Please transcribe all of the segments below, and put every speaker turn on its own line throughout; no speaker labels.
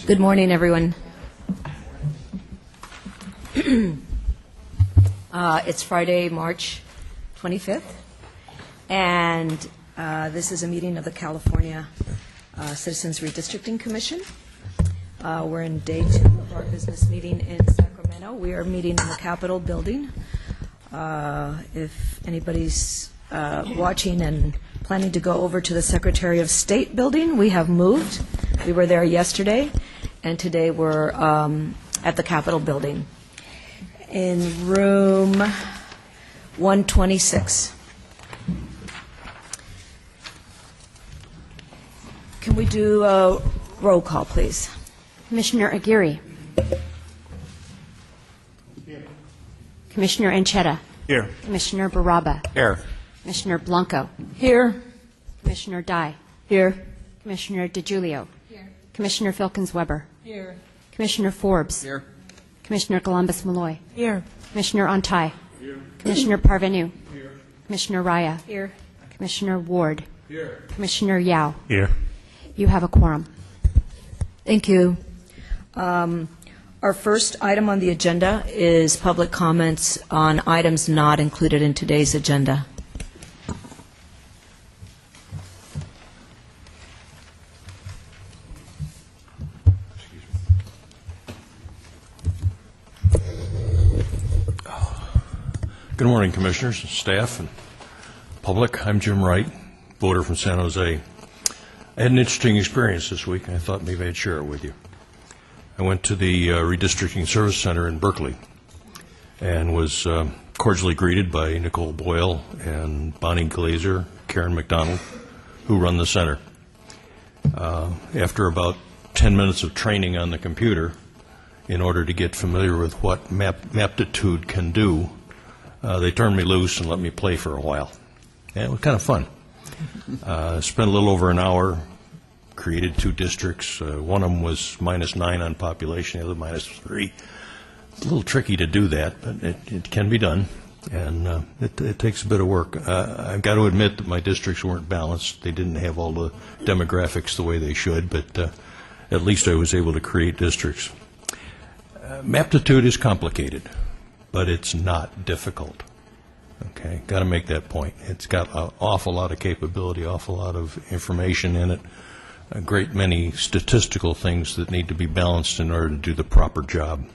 Good morning, everyone. It's Friday, March 25th, and this is a meeting of the California Citizens Redistricting Commission. We're in day 2 of our business meeting in Sacramento. We are meeting in the Capitol building. If anybody's watching and planning to go over to the Secretary of State building, we have moved. We were there yesterday, and today we're at the Capitol building in room 126. Can we do a roll call, please?
Commissioner Aguirre.
Here.
Commissioner Anchetta.
Here.
Commissioner Baraba.
Here.
Commissioner Blanco.
Here.
Commissioner Dye.
Here.
Commissioner DiGiulio.
Here.
Commissioner Filkins-Weber.
Here.
Commissioner Forbes.
Here.
Commissioner Columbus-Malloy.
Here.
Commissioner Ontai.
Here.
Commissioner Parvenu.
Here.
Commissioner Raya.
Here.
Commissioner Ward.
Here.
Commissioner Yao.
Here.
You have a quorum.
Thank you. Our first item on the agenda is public comments on items not included in today's agenda.
Good morning, Commissioners, staff, and public. I'm Jim Wright, voter from San Jose. I had an interesting experience this week, and I thought maybe I'd share it with you. I went to the Redistricting Service Center in Berkeley and was cordially greeted by Nicole Boyle and Bonnie Glazer, Karen McDonald, who run the center. After about 10 minutes of training on the computer, in order to get familiar with what Maptitude can do, they turned me loose and let me play for a while. And it was kind of fun. Spent a little over an hour, created 2 districts. One of them was -9 on population, the other -3. It's a little tricky to do that, but it can be done, and it takes a bit of work. I've got to admit that my districts weren't balanced. They didn't have all the demographics the way they should, but at least I was able to create districts. Maptitude is complicated, but it's not difficult. Okay, got to make that point. It's got an awful lot of capability, awful lot of information in it, a great many statistical things that need to be balanced in order to do the proper job.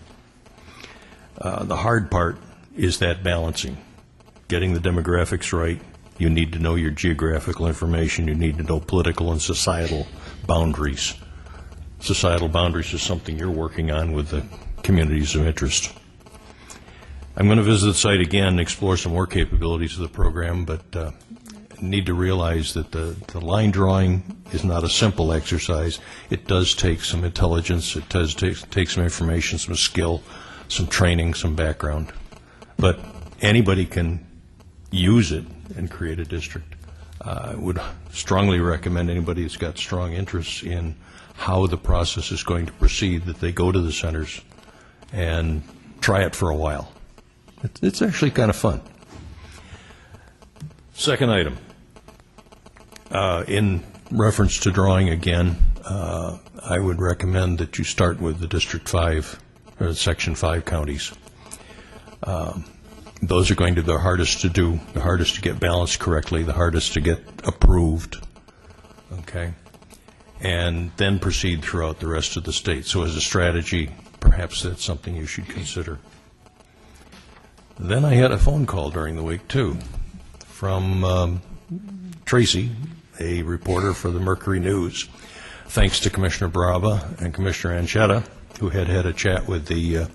The hard part is that balancing, getting the demographics right. You need to know your geographical information. You need to know political and societal boundaries. Societal boundaries is something you're working on with the communities of interest. I'm going to visit the site again and explore some more capabilities of the program, but need to realize that the line drawing is not a simple exercise. It does take some intelligence. It does take some information, some skill, some training, some background. But anybody can use it and create a district. I would strongly recommend anybody that's got strong interests in how the process is going to proceed that they go to the centers and try it for a while. It's actually kind of fun. Second item, in reference to drawing again, I would recommend that you start with the District 5, or Section 5 counties. Those are going to be the hardest to do, the hardest to get balanced correctly, the hardest to get approved, okay? And then proceed throughout the rest of the state. So as a strategy, perhaps that's something you should consider. Then I had a phone call during the week, too, from Tracy, a reporter for the Mercury News. Thanks to Commissioner Baraba and Commissioner Anchetta, who had a chat with the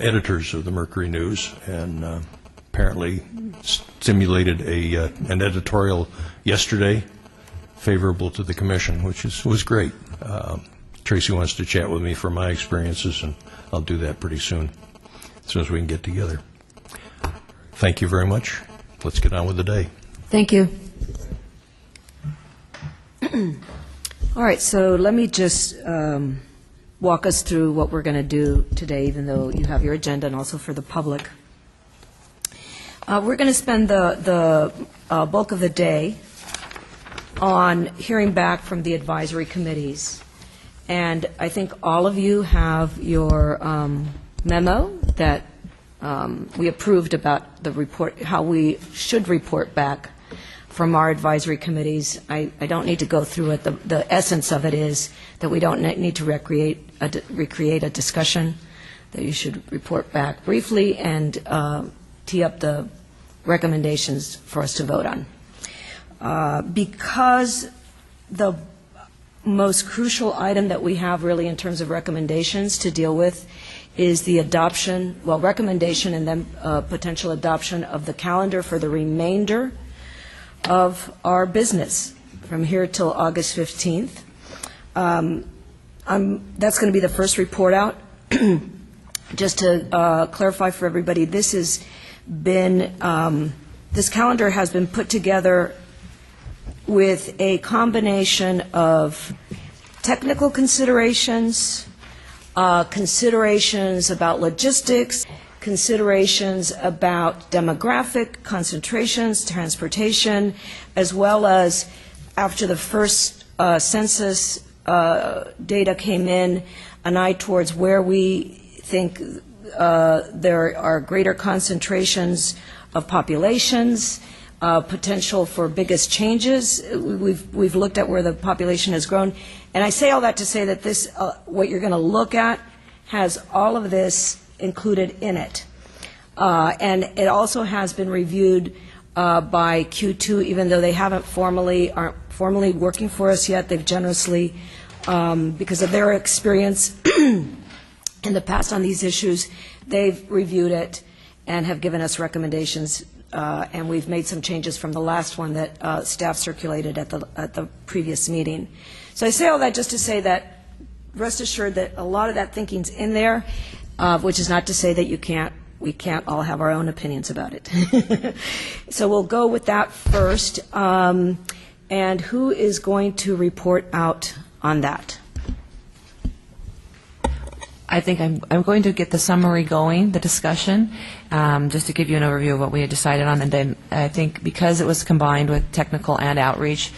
editors of the Mercury News and apparently stimulated an editorial yesterday favorable to the Commission, which was great. Tracy wants to chat with me for my experiences, and I'll do that pretty soon, as soon as we can get together. Thank you very much. Let's get on with the day.
Thank you. All right, so let me just walk us through what we're going to do today, even though you have your agenda, and also for the public. We're going to spend the bulk of the day on hearing back from the advisory committees. And I think all of you have your memo that we approved about the report, how we should report back from our advisory committees. I don't need to go through it. The essence of it is that we don't need to recreate a discussion, that you should report back briefly and tee up the recommendations for us to vote on. Because the most crucial item that we have really in terms of recommendations to deal with is the adoption, well, recommendation and then potential adoption of the calendar for the remainder of our business from here till August 15th. That's going to be the first report out. Just to clarify for everybody, this has been, this calendar has been put together with a combination of technical considerations, considerations about logistics, considerations about demographic, concentrations, transportation, as well as after the first census data came in, an eye towards where we think there are greater concentrations of populations, potential for biggest changes. We've looked at where the population has grown. And I say all that to say that this, what you're going to look at, has all of this included in it. And it also has been reviewed by Q2, even though they aren't formally working for us yet. They've generously, because of their experience in the past on these issues, they've reviewed it and have given us recommendations. And we've made some changes from the last one that staff circulated at the previous meeting. So I say all that just to say that rest assured that a lot of that thinking's in there, which is not to say that we can't all have our own opinions about it. So we'll go with that first. And who is going to report out on that?
I think I'm going to get the summary going, the discussion, just to give you an overview of what we had decided on. And then I think because it was combined with technical and outreach,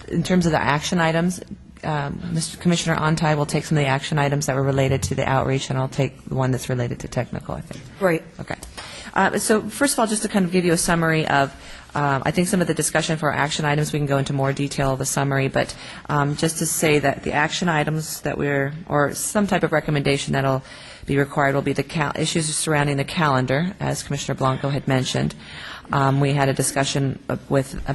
in terms of the action items, Mr. Commissioner Ontai will take some of the action items that were related to the outreach, and I'll take the one that's related to technical, I think.
Great.
Okay. So first of all, just to kind of give you a summary of, I think some of the discussion for our action items, we can go into more detail of the summary, but just to say that the action items that or some type of recommendation that will be required will be the issues surrounding the calendar, as Commissioner Blanco had mentioned. We had a discussion with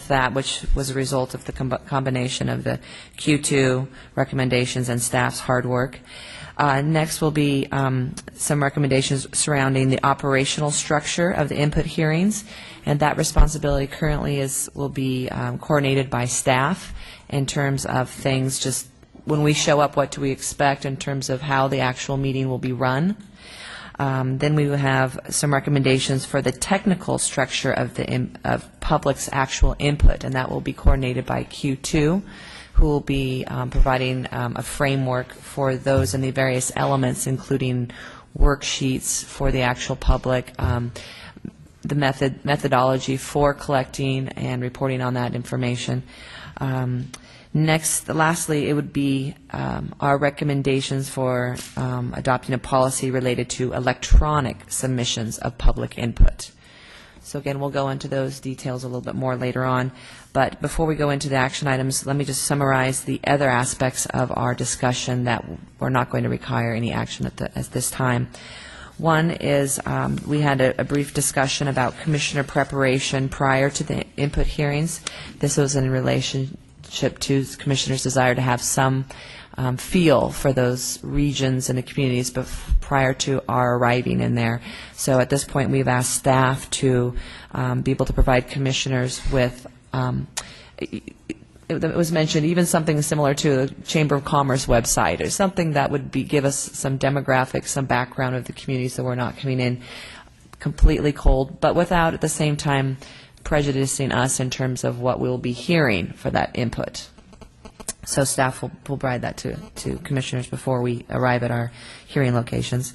that, which was a result of the combination of the Q2 recommendations and staff's hard work. Next will be some recommendations surrounding the operational structure of the input hearings, and that responsibility currently will be coordinated by staff in terms of things just when we show up, what do we expect in terms of how the actual meeting will be run. Then we will have some recommendations for the technical structure of public's actual input, and that will be coordinated by Q2, who will be providing a framework for those and the various elements, including worksheets for the actual public, the methodology for collecting and reporting on that information. Lastly, it would be our recommendations for adopting a policy related to electronic submissions of public input. So again, we'll go into those details a little bit more later on. But before we go into the action items, let me just summarize the other aspects of our discussion that we're not going to require any action at this time. One is we had a brief discussion about commissioner preparation prior to the input hearings. This was in relationship to commissioners' desire to have some feel for those regions and the communities prior to our arriving in there. So at this point, we've asked staff to be able to provide commissioners with it was mentioned, even something similar to the Chamber of Commerce website, or something that would give us some demographics, some background of the community, so we're not coming in completely cold, but without at the same time prejudicing us in terms of what we'll be hearing for that input. So staff will provide that to commissioners before we arrive at our hearing locations.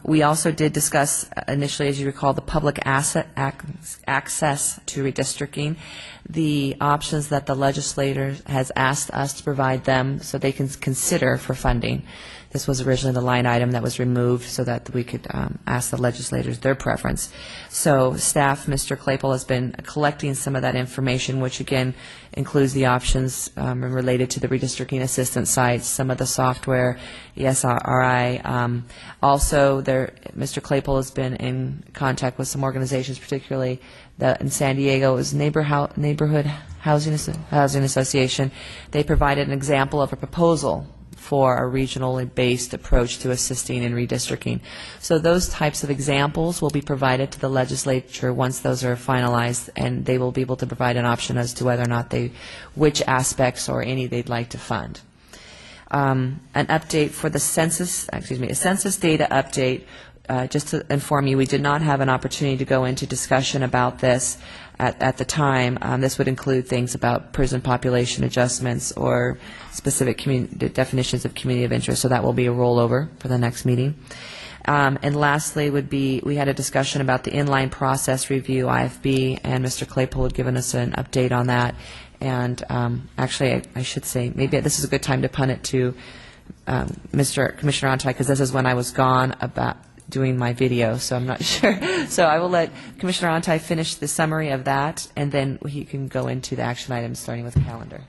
We also did discuss initially, as you recall, the public access to redistricting. the options that the legislator has asked us to provide them so they can consider for funding. This was originally the line item that was removed so that we could ask the legislators their preference. So staff, Mr. Claypool, has been collecting some of that information, which again includes the options related to the redistricting assistance sites, some of the software, the SRI. Also, Mr. Claypool has been in contact with some organizations, particularly in San Diego, is Neighborhood Housing Association. They provided an example of a proposal for a regionally based approach to assisting in redistricting. So those types of examples will be provided to the legislature once those are finalized, and they will be able to provide an option as to whether or not which aspects or any they'd like to fund. An update for the census, a census data update. Just to inform you, we did not have an opportunity to go into discussion about this at the time. This would include things about prison population adjustments or specific definitions of community of interest, so that will be a rollover for the next meeting. And lastly would be, we had a discussion about the inline process review, IFB, and Mr. Claypool had given us an update on that. And actually, I should say, maybe this is a good time to punt it to Commissioner Antai, because this is when I was gone about doing my video, so I'm not sure. So I will let Commissioner Antai finish the summary of that, and then he can go into the action items, starting with the calendar.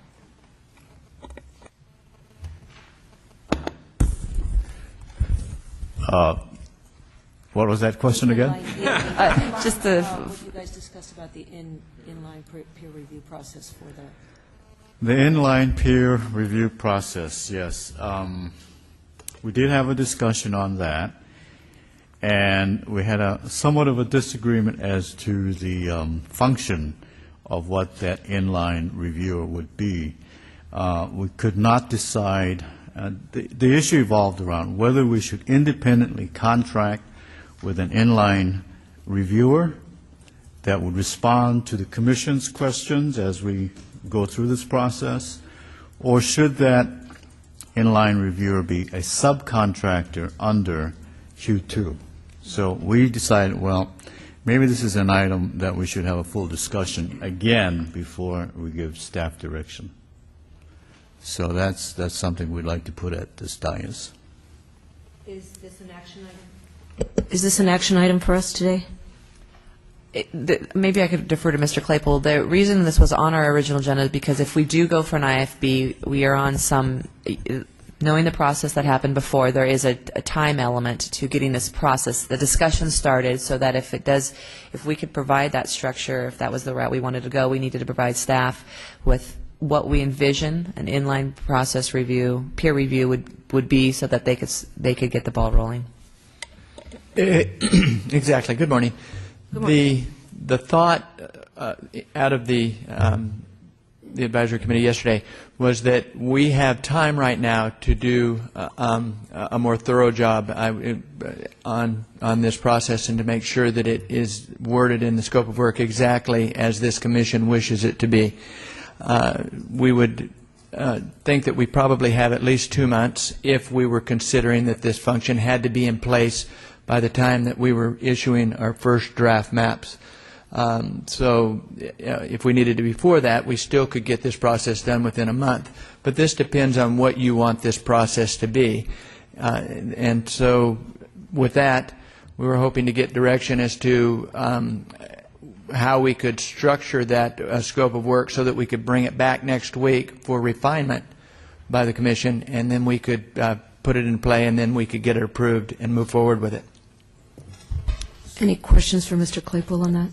What was that question again?
Just the...
What you guys discussed about the inline peer review process for the...
The inline peer review process, yes. We did have a discussion on that, and we had somewhat of a disagreement as to the function of what that inline reviewer would be. We could not decide. The issue evolved around whether we should independently contract with an inline reviewer that would respond to the Commission's questions as we go through this process, or should that inline reviewer be a subcontractor under Q2. So we decided, well, maybe this is an item that we should have a full discussion again before we give staff direction. So that's something we'd like to put at this dais.
Is this an action item? Is this an action item for us today?
Maybe I could defer to Mr. Claypool. The reason this was on our original agenda is because if we do go for an IFB, we are on some, knowing the process that happened before, there is a time element to getting this process. The discussion started so that if we could provide that structure, if that was the route we wanted to go, we needed to provide staff with what we envision an inline process review, peer review would be, so that they could get the ball rolling.
Exactly. Good morning. The thought out of the advisory committee yesterday was that we have time right now to do a more thorough job on this process and to make sure that it is worded in the scope of work exactly as this commission wishes it to be. We would think that we probably have at least 2 months if we were considering that this function had to be in place by the time that we were issuing our first draft maps. So if we needed to before that, we still could get this process done within a month. But this depends on what you want this process to be. And so with that, we were hoping to get direction as to how we could structure that scope of work so that we could bring it back next week for refinement by the Commission, and then we could put it in play, and then we could get it approved and move forward with it.
Any questions for Mr. Claypool on that?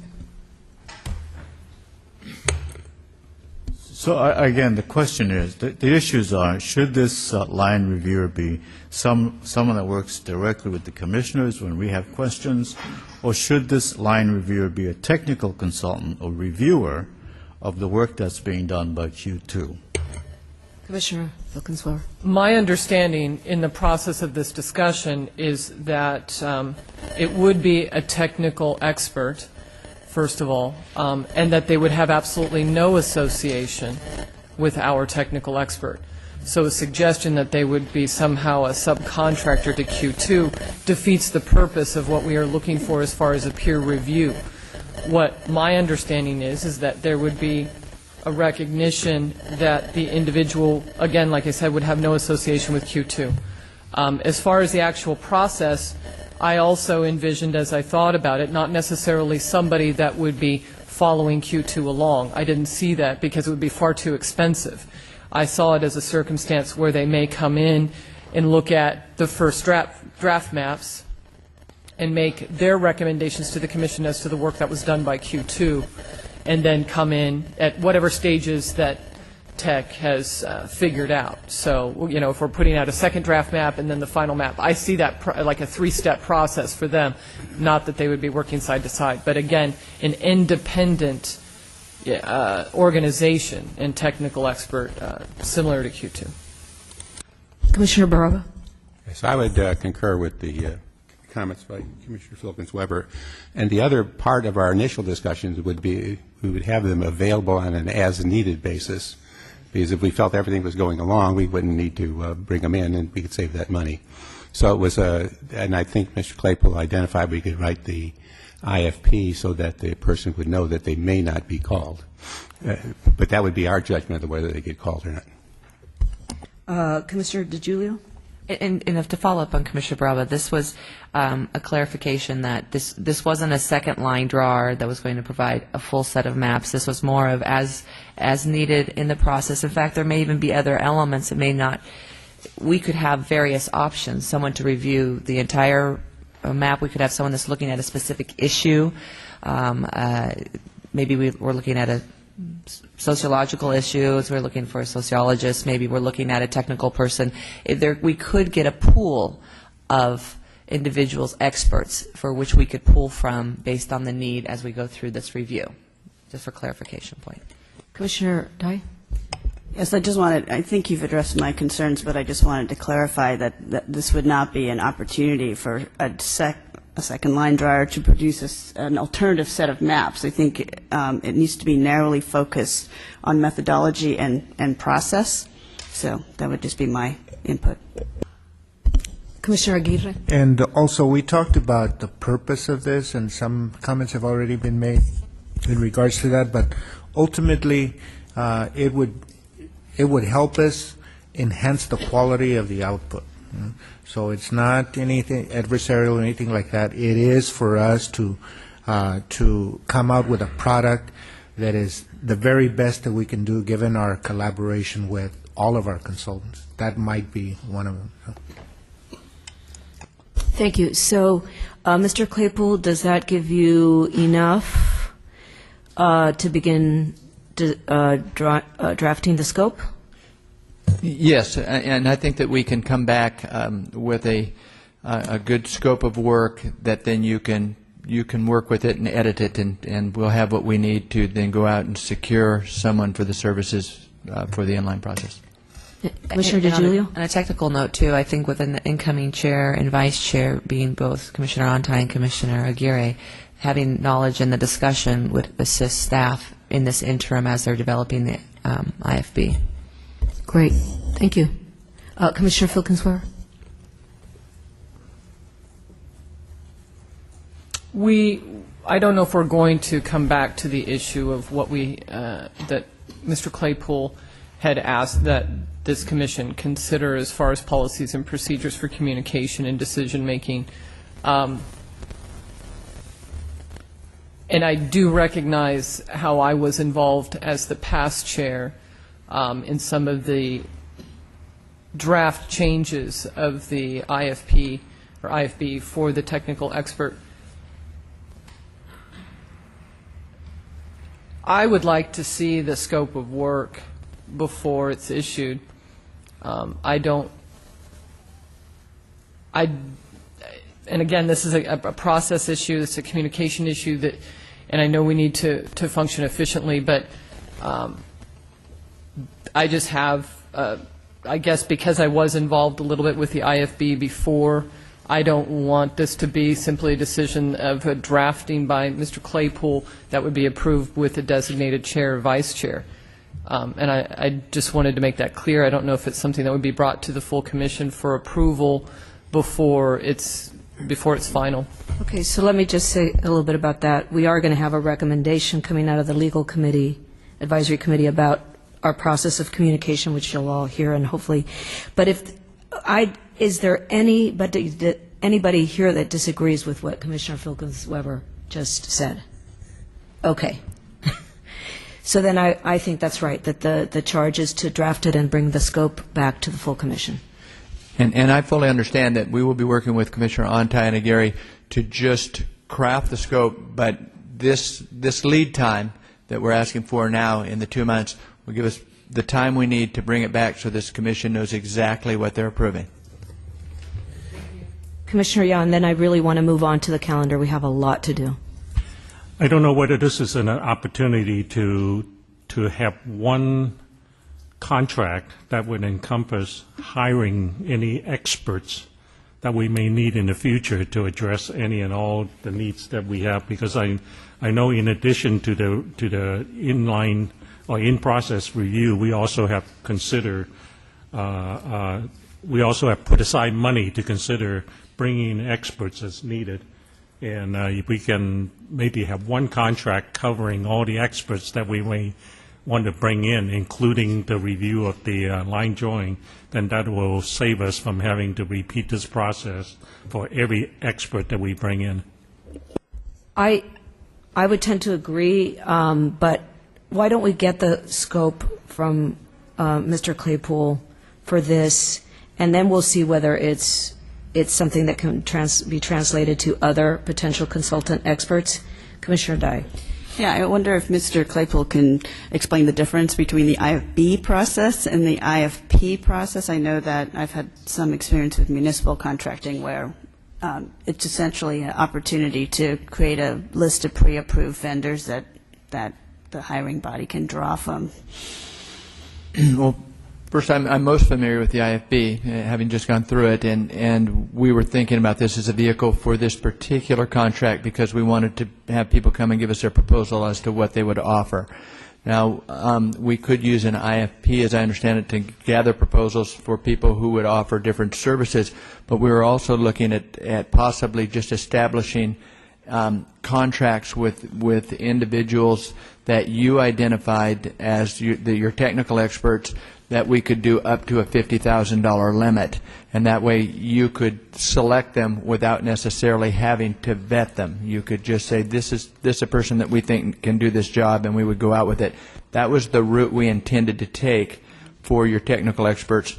So again, the question is, the issues are, should this line reviewer be someone that works directly with the commissioners when we have questions, or should this line reviewer be a technical consultant or reviewer of the work that's being done by Q2?
Commissioner Wilkins-Weber.
My understanding in the process of this discussion is that it would be a technical expert, first of all, and that they would have absolutely no association with our technical expert. So a suggestion that they would be somehow a subcontractor to Q2 defeats the purpose of what we are looking for as far as a peer review. What my understanding is that there would be a recognition that the individual, again, like I said, would have no association with Q2. As far as the actual process, I also envisioned, as I thought about it, not necessarily somebody that would be following Q2 along. I didn't see that because it would be far too expensive. I saw it as a circumstance where they may come in and look at the first draft maps and make their recommendations to the Commission as to the work that was done by Q2, and then come in at whatever stages that Tech has figured out. So, you know, if we're putting out a second draft map and then the final map, I see that like a three-step process for them, not that they would be working side to side. But again, an independent organization and technical expert similar to Q2.
Commissioner Baraba?
Yes, I would concur with the comments by Commissioner Filkins-Weber. And the other part of our initial discussions would be we would have them available on an as-needed basis, because if we felt everything was going along, we wouldn't need to bring them in, and we could save that money. So it was and I think Mr. Claypool identified we could write the IFP so that the person would know that they may not be called. But that would be our judgment of whether they get called or not.
Commissioner DiGiulio?
And to follow up on Commissioner Baraba, this was a clarification that this wasn't a second line drawer that was going to provide a full set of maps. This was more of as needed in the process. In fact, there may even be other elements that may not. We could have various options. Someone to review the entire map. We could have someone that's looking at a specific issue. Maybe we're looking at a sociological issues, we're looking for a sociologist, maybe we're looking at a technical person. We could get a pool of individuals, experts, for which we could pull from based on the need as we go through this review, just for clarification point.
Commissioner Dye?
Yes, I think you've addressed my concerns, but I just wanted to clarify that this would not be an opportunity for a second line drawer to produce an alternative set of maps. I think it needs to be narrowly focused on methodology and process. So that would just be my input.
Commissioner Aguirre?
And also, we talked about the purpose of this, and some comments have already been made in regards to that, but ultimately, it would help us enhance the quality of the output. So it's not anything adversarial or anything like that. It is for us to come out with a product that is the very best that we can do, given our collaboration with all of our consultants. That might be one of them.
Thank you. So, Mr. Claypool, does that give you enough to begin drafting the scope?
Yes, and I think that we can come back with a good scope of work that then you can work with it and edit it, and we'll have what we need to then go out and secure someone for the services for the inline process.
Commissioner DiGiulio?
On a technical note, too, I think with an incoming chair and vice chair being both Commissioner Antay and Commissioner Aguirre, having knowledge in the discussion would assist staff in this interim as they're developing the IFB.
Great. Thank you. Commissioner Filkins-Weber?
I don't know if we're going to come back to the issue of what that Mr. Claypool had asked that this commission consider as far as policies and procedures for communication and decision making. And I do recognize how I was involved as the past chair in some of the draft changes of the IFP or IFB for the technical expert. I would like to see the scope of work before it's issued. And again, this is a process issue, it's a communication issue and I know we need to function efficiently, but I just have, I guess because I was involved a little bit with the IFB before, I don't want this to be simply a decision of a drafting by Mr. Claypool that would be approved with a designated chair or vice chair. And I just wanted to make that clear. I don't know if it's something that would be brought to the full commission for approval before it's final.
Okay, so let me just say a little bit about that. We are going to have a recommendation coming out of the legal committee advisory committee about our process of communication, which you'll all hear and hopefully, but is there anybody here that disagrees with what Commissioner Filkins-Weber just said? Okay. So then I think that's right, that the charge is to draft it and bring the scope back to the full commission.
And I fully understand that we will be working with Commissioner Ontai and Aguirre to just craft the scope, but this lead time that we're asking for now in the 2 months will give us the time we need to bring it back so this commission knows exactly what they're approving.
Commissioner Yan, then I really want to move on to the calendar. We have a lot to do.
I don't know whether this is an opportunity to have one contract that would encompass hiring any experts that we may need in the future to address any and all the needs that we have, because I know in addition to the inline or in-process review, we also have considered we also have put aside money to consider bringing in experts as needed. And if we can maybe have one contract covering all the experts that we may want to bring in, including the review of the line drawing, then that will save us from having to repeat this process for every expert that we bring in.
I would tend to agree, but why don't we get the scope from Mr. Claypool for this, and then we'll see whether it's something that can be translated to other potential consultant experts. Commissioner Dye.
Yeah, I wonder if Mr. Claypool can explain the difference between the IFB process and the IFP process. I know that I've had some experience with municipal contracting where it's essentially an opportunity to create a list of pre-approved vendors that the hiring body can draw from.
Well, first, I'm most familiar with the IFB, having just gone through it, and we were thinking about this as a vehicle for this particular contract because we wanted to have people come and give us their proposal as to what they would offer. Now, we could use an IFP, as I understand it, to gather proposals for people who would offer different services, but we were also looking at possibly just establishing contracts with individuals that you identified as your technical experts, that we could do up to a $50,000 limit, and that way you could select them without necessarily having to vet them. You could just say, this is a person that we think can do this job, and we would go out with it. That was the route we intended to take for your technical experts,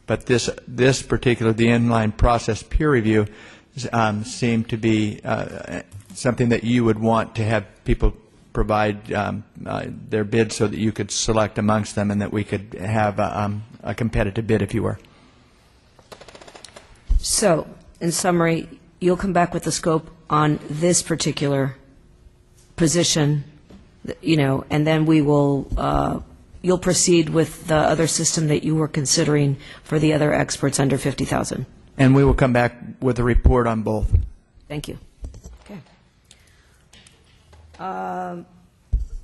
but this particular, the inline process peer review, seemed to be something that you would want to have people provide their bids so that you could select amongst them and that we could have a competitive bid, if you were.
So, in summary, you'll come back with the scope on this particular position, and then we will, you'll proceed with the other system that you were considering for the other experts under 50,000.
And we will come back with a report on both.
Thank you. Okay.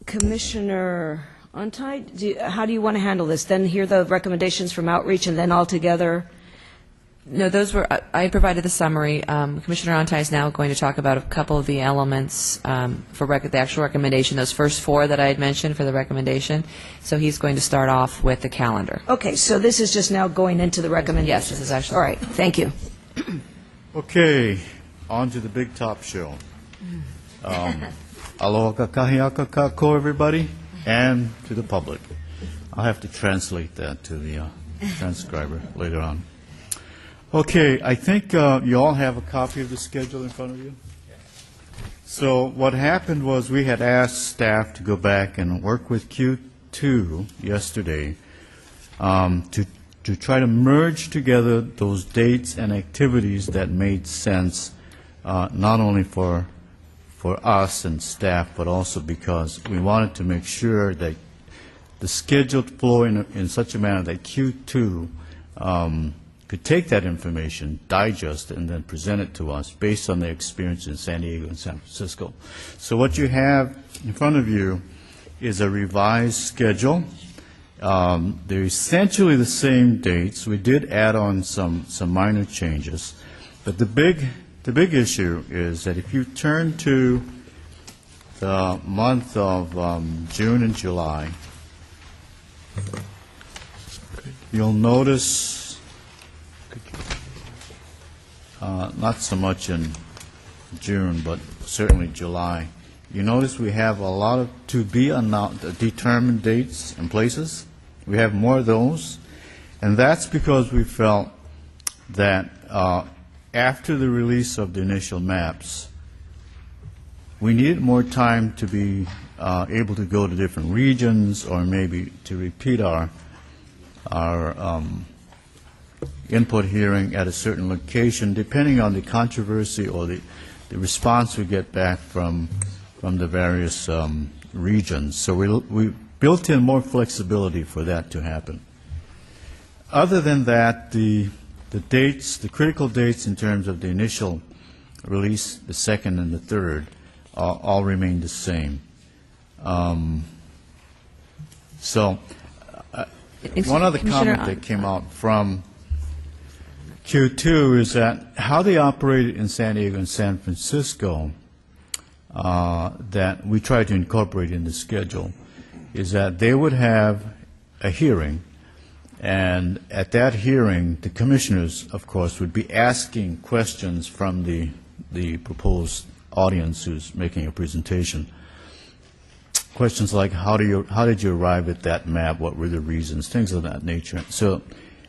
Commissioner Ontai, how do you want to handle this? Then hear the recommendations from outreach and then all together?
No, those were, I provided the summary. Commissioner Ontai is now going to talk about a couple of the elements for the actual recommendation, those first four that I had mentioned for the recommendation. So he's going to start off with the calendar.
Okay, so this is just now going into the recommendation.
Yes, this is actually.
All right, thank you.
Okay, on to the big top show. Aloha kahiaka kako, everybody, and to the public. I'll have to translate that to the transcriber later on. Okay, I think you all have a copy of the schedule in front of you. So what happened was we had asked staff to go back and work with Q2 yesterday to try to merge together those dates and activities that made sense not only for us and staff, but also because we wanted to make sure that the scheduled flow in such a manner that Q2 could take that information, digest it, and then present it to us based on their experience in San Diego and San Francisco. So what you have in front of you is a revised schedule. They're essentially the same dates. We did add on some minor changes. But the big issue is that if you turn to the month of June and July, You'll notice, not so much in June, but certainly July, you notice we have a lot of to-be determined dates and places. We have more of those, and that's because we felt that after the release of the initial maps, we needed more time to be able to go to different regions, or maybe to repeat our input hearing at a certain location, depending on the controversy or the response we get back from the various regions. So we built in more flexibility for that to happen. Other than that, the dates, the critical dates in terms of the initial release, the second and the third, all remain the same. So one other comment that came out from Q2 is that how they operated in San Diego and San Francisco, that we tried to incorporate in the schedule, is that they would have a hearing, and at that hearing, the commissioners, of course, would be asking questions from the proposed audience who's making a presentation. Questions like, how did you arrive at that map? What were the reasons? Things of that nature. So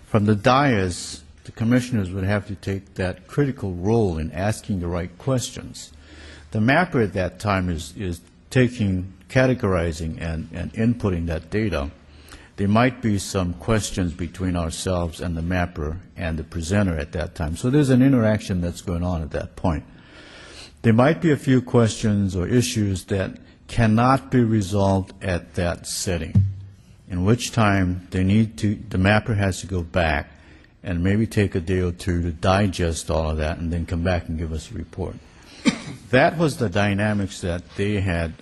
from the dais, the commissioners would have to take that critical role in asking the right questions. The mapper at that time is categorizing and inputting that data. There might be some questions between ourselves and the mapper and the presenter at that time. So there's an interaction that's going on at that point. There might be a few questions or issues that cannot be resolved at that setting, in which time the mapper has to go back and maybe take a day or two to digest all of that and then come back and give us a report. That was the dynamics that they had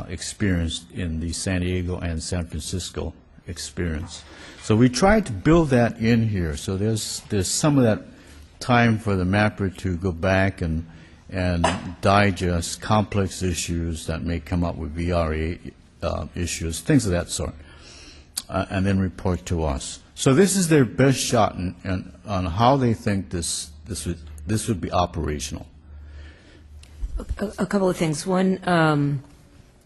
experienced in the San Diego and San Francisco experience. So we tried to build that in here. So there's some of that time for the mapper to go back and digest complex issues that may come up with VRA issues, things of that sort, and then report to us. So this is their best shot on how they think this would be operational.
A couple of things. One,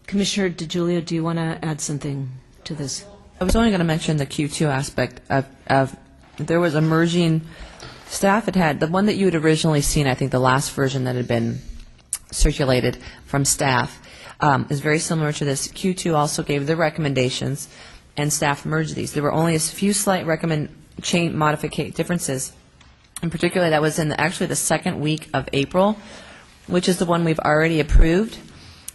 Commissioner DeGiulio, do you want to add something to this?
I was only going to mention the Q2 aspect of there was emerging. Staff had the one that you had originally seen, I think the last version that had been circulated from staff is very similar to this. Q2 also gave the recommendations, and staff merged these. There were only a few slight differences. In particular, that was in actually the second week of April, which is the one we've already approved.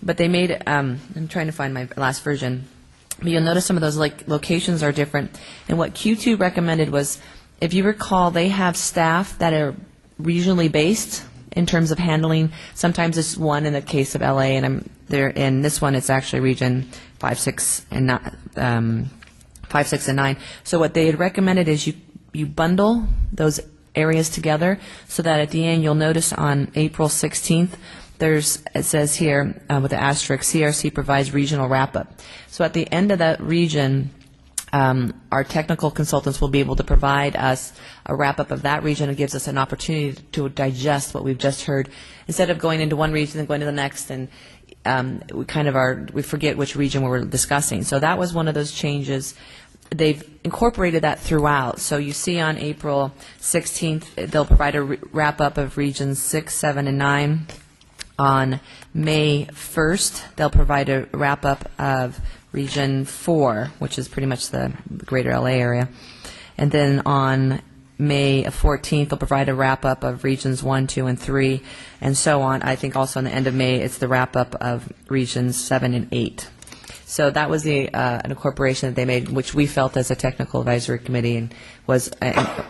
But they made, I'm trying to find my last version, but you'll notice some of those locations are different. And what Q2 recommended was, if you recall, they have staff that are regionally based in terms of handling. Sometimes it's one in the case of LA, and in this one it's actually region 5, 6, and 9. So what they had recommended is you bundle those areas together so that at the end you'll notice on April 16th it says here with the asterisk, CRC provides regional wrap-up. So at the end of that region, our technical consultants will be able to provide us a wrap-up of that region. It gives us an opportunity to digest what we've just heard, instead of going into one region and going to the next, and we forget which region we're discussing. So that was one of those changes. They've incorporated that throughout. So you see on April 16th, they'll provide a wrap-up of regions 6, 7, and 9. On May 1st, they'll provide a wrap-up of Region 4, which is pretty much the greater LA area. And then on May 14th, they'll provide a wrap-up of Regions 1, 2, and 3, and so on. I think also on the end of May, it's the wrap-up of Regions 7 and 8. So that was an incorporation that they made, which we felt as a technical advisory committee and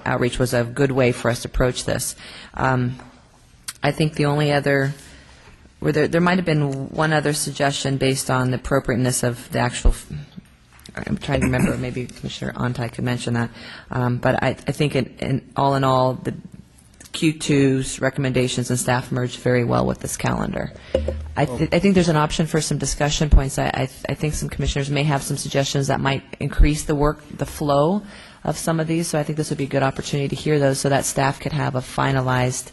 outreach was a good way for us to approach this. I think the only other... There might have been one other suggestion based on the appropriateness of the actual. I'm trying to remember. Maybe Commissioner Ontai could mention that. But I think, in all, the Q2's recommendations and staff merge very well with this calendar. I think there's an option for some discussion points. I think some commissioners may have some suggestions that might increase the flow of some of these, so I think this would be a good opportunity to hear those so that staff could have a finalized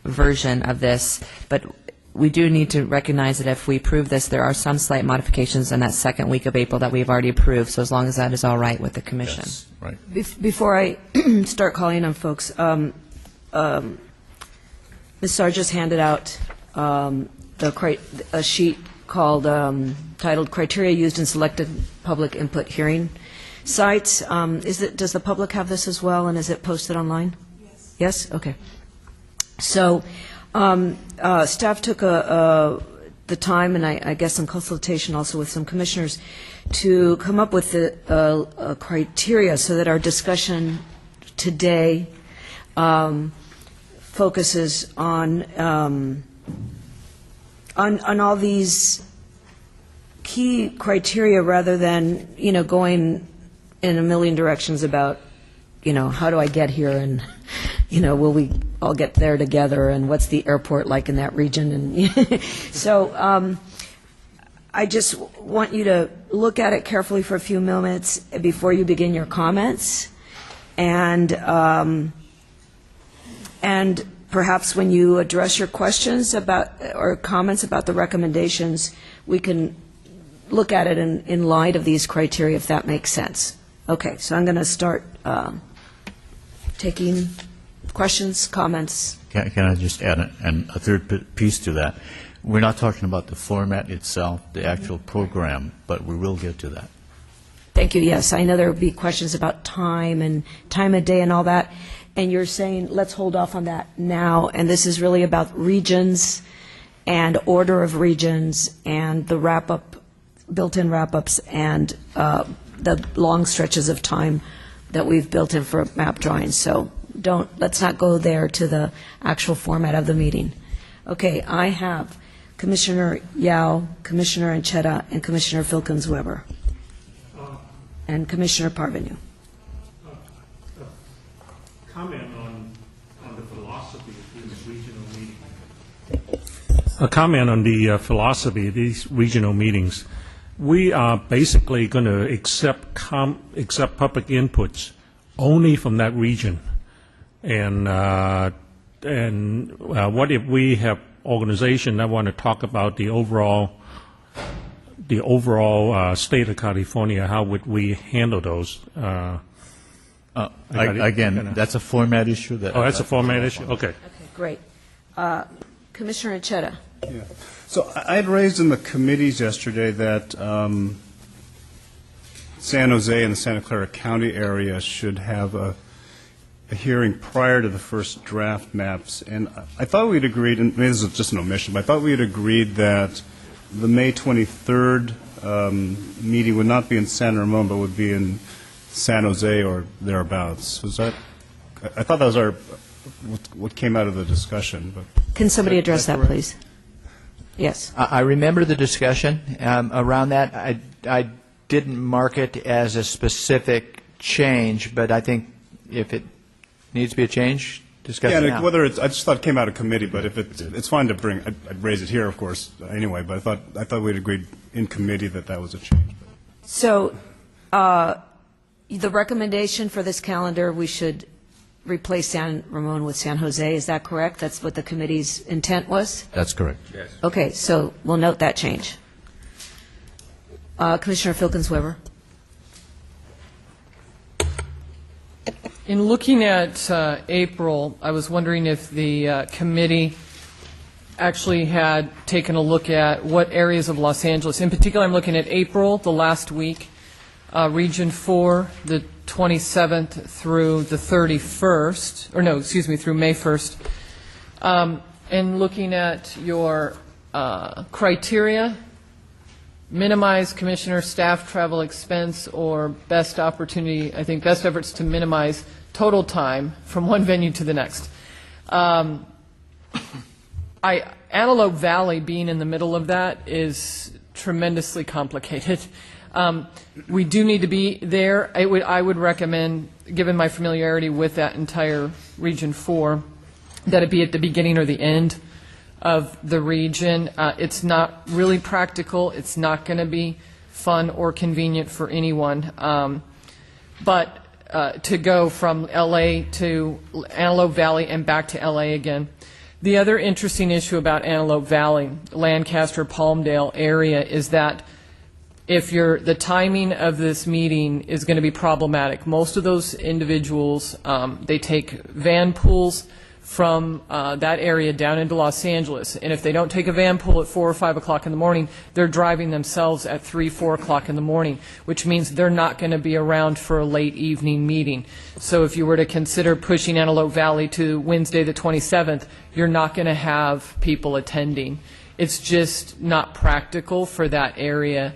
version of this. But we do need to recognize that if we approve this, there are some slight modifications in that second week of April that we've already approved, so as long as that is all right with the commission.
Yes, right.
Before I start calling on folks, Ms. Sarr just handed out a sheet called, titled Criteria Used in Selected Public Input Hearing Sites. Does the public have this as well, and is it posted online? Yes. Yes? Okay. So staff took the time, and I guess some consultation also with some commissioners, to come up with the criteria so that our discussion today focuses on all these key criteria rather than, going in a million directions about, how do I get here, and, will we all get there together, and what's the airport like in that region? And so I just want you to look at it carefully for a few moments before you begin your comments, and perhaps when you address your questions about or comments about the recommendations, we can look at it in light of these criteria, if that makes sense. Okay, so I'm going to start taking questions, comments.
Can I just add a third piece to that? We're not talking about the format itself, the actual program, but we will get to that.
Thank you. Yes, I know there will be questions about time and time of day and all that, and you're saying let's hold off on that now, and this is really about regions and order of regions and the wrap-up, built-in wrap-ups, and the long stretches of time that we've built in for map drawings. So let's not go there to the actual format of the meeting. Okay, I have Commissioner Yao, Commissioner Anchetta, and Commissioner Filkins-Weber, and Commissioner Parvenu.
Comment on the philosophy of these regional meetings. A comment on the philosophy of these regional meetings. We are basically going to accept public inputs only from that region. And what if we have organization that want to talk about the overall state of California? How would we handle those?
Again, that's a format issue.
That's a format issue? Okay.
Okay, great. Commissioner Anchetta.
Yeah. So I had raised in the committees yesterday that San Jose and the Santa Clara County area should have a hearing prior to the first draft maps. And I thought we'd agreed, and maybe this is just an omission, but I thought we had agreed that the May 23rd meeting would not be in San Ramon, but would be in San Jose or thereabouts. Was that? I thought that was what came out of the discussion. But
Can somebody address that, please? Yes.
I remember the discussion around that. I didn't mark it as a specific change, but I think if it needs to be a change, discuss it now.
Whether it's, I just thought it came out of committee, but if it's fine to bring, I'd raise it here, of course, anyway. But I thought we'd agreed in committee that was a change.
So the recommendation for this calendar, we should replace San Ramon with San Jose. Is that correct? That's what the committee's intent was?
That's correct.
Yes.
Okay, so we'll note that change. Commissioner Filkins-Weber.
In looking at April, I was wondering if the committee actually had taken a look at what areas of Los Angeles. In particular, I'm looking at April, the last week, Region 4, the 27th through the 31st, or no, excuse me, through May 1st, and looking at your criteria, minimize commissioner staff travel expense, or best opportunity, I think best efforts to minimize total time from one venue to the next. Antelope Valley being in the middle of that is tremendously complicated. We do need to be there. I would recommend, given my familiarity with that entire Region 4, that it be at the beginning or the end of the region. It's not really practical. It's not going to be fun or convenient for anyone. But to go from L.A. to Antelope Valley and back to L.A. again. The other interesting issue about Antelope Valley, Lancaster, Palmdale area, is that if the timing of this meeting is going to be problematic. Most of those individuals, they take van pools from that area down into Los Angeles, and if they don't take a van pool at 4 or 5 o'clock in the morning, they're driving themselves at 3, 4 o'clock in the morning, which means they're not going to be around for a late evening meeting. So if you were to consider pushing Antelope Valley to Wednesday the 27th, you're not going to have people attending. It's just not practical for that area.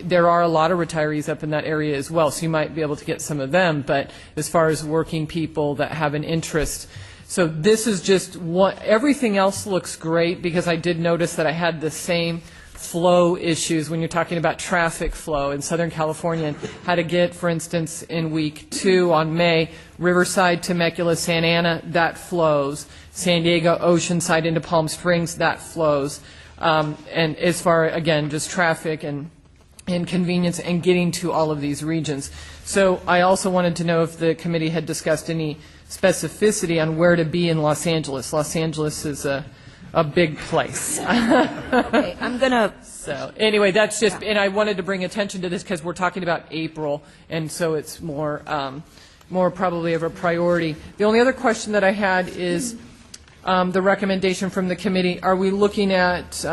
There are a lot of retirees up in that area as well, so you might be able to get some of them, but as far as working people that have an interest. So this is just what, everything else looks great, because I did notice that I had the same flow issues when you're talking about traffic flow in Southern California, and how to get, for instance, in week 2 on May, Riverside, Temecula, Santa Ana, that flows. San Diego, Oceanside into Palm Springs, that flows. And as far, again, just traffic and convenience and getting to all of these regions. So I also wanted to know if the committee had discussed any specificity on where to be in Los Angeles. Los Angeles is a big place.
Okay, I'm going to...
So anyway, that's just, and I wanted to bring attention to this because we're talking about April, and so it's more probably of a priority. The only other question that I had is the recommendation from the committee. Are we looking at